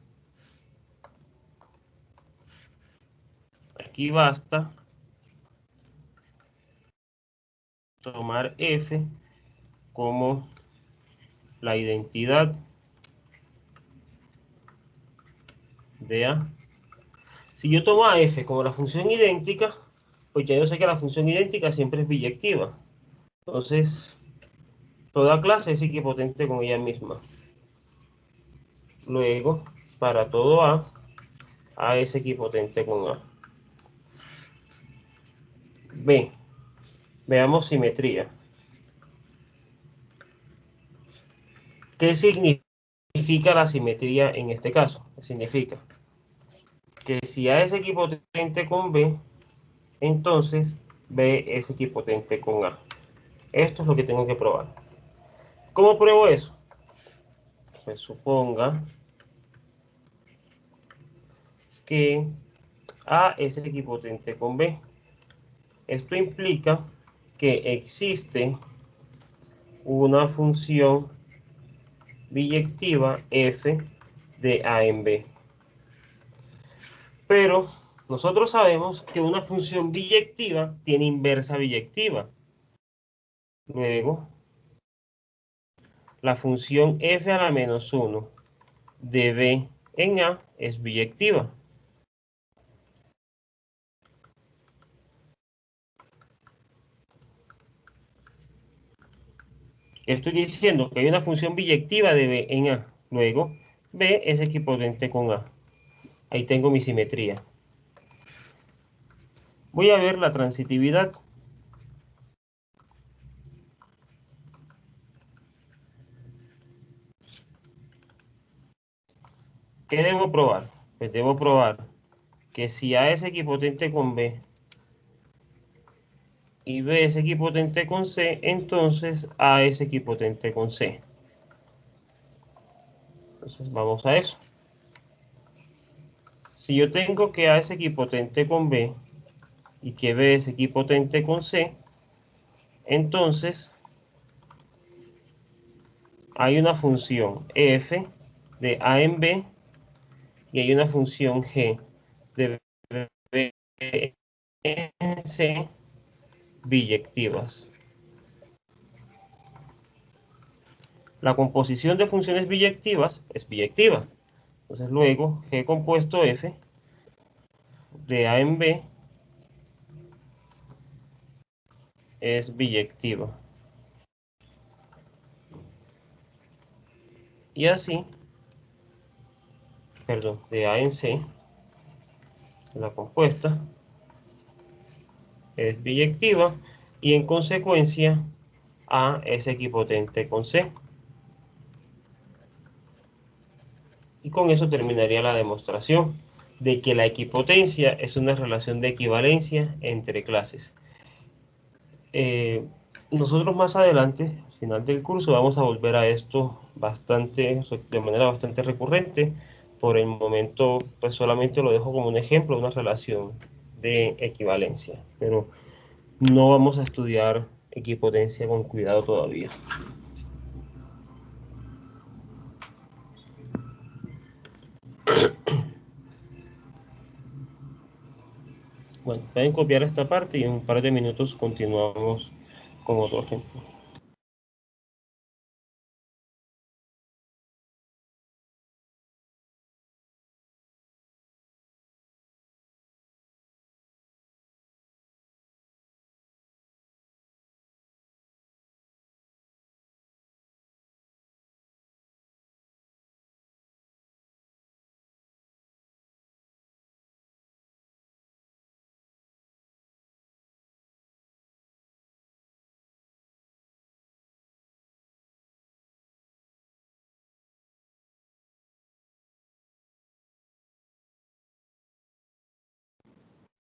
Aquí basta tomar f como la identidad de A. Si yo tomo a f como la función idéntica, pues ya yo sé que la función idéntica siempre es biyectiva. Entonces, toda clase es equipotente con ella misma. Luego, para todo A es equipotente con A. B. Veamos simetría. ¿Qué significa la simetría en este caso? Significa que si A es equipotente con B, entonces B es equipotente con A. Esto es lo que tengo que probar. ¿Cómo pruebo eso? Pues suponga que A es equipotente con B. Esto implica que existe una función biyectiva f de A en B. Pero nosotros sabemos que una función biyectiva tiene inversa biyectiva. Luego, la función f a la menos 1 de B en A es biyectiva. Estoy diciendo que hay una función biyectiva de B en A. Luego, B es equipotente con A. Ahí tengo mi simetría. Voy a ver la transitividad. ¿Qué debo probar? Pues debo probar que si A es equipotente con B y B es equipotente con C, entonces A es equipotente con C. Entonces vamos a eso. Si yo tengo que A es equipotente con B y que B es equipotente con C, entonces hay una función f de A en B y hay una función g de B en C biyectivas. La composición de funciones biyectivas es biyectiva. Entonces luego G compuesto F de A en B es biyectiva. Y así, perdón, de A en C, la compuesta es biyectiva y en consecuencia A es equipotente con C. Y con eso terminaría la demostración de que la equipotencia es una relación de equivalencia entre clases. Nosotros más adelante, al final del curso, vamos a volver a esto de manera bastante recurrente. Por el momento, pues solamente lo dejo como un ejemplo, una relación de equivalencia, pero no vamos a estudiar equipotencia con cuidado todavía. Bueno, pueden copiar esta parte y en un par de minutos continuamos con otro ejemplo.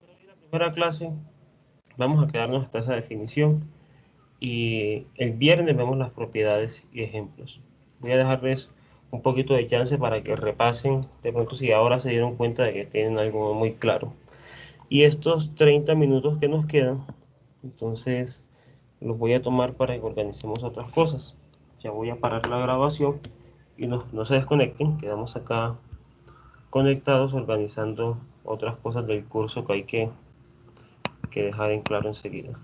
En la primera clase vamos a quedarnos hasta esa definición y el viernes vemos las propiedades y ejemplos. Voy a dejarles un poquito de chance para que repasen, de pronto si ahora se dieron cuenta de que tienen algo muy claro. Y estos 30 minutos que nos quedan, entonces los voy a tomar para que organicemos otras cosas. Ya voy a parar la grabación y no se desconecten, quedamos acá conectados organizando otras cosas del curso que hay que dejar en claro enseguida.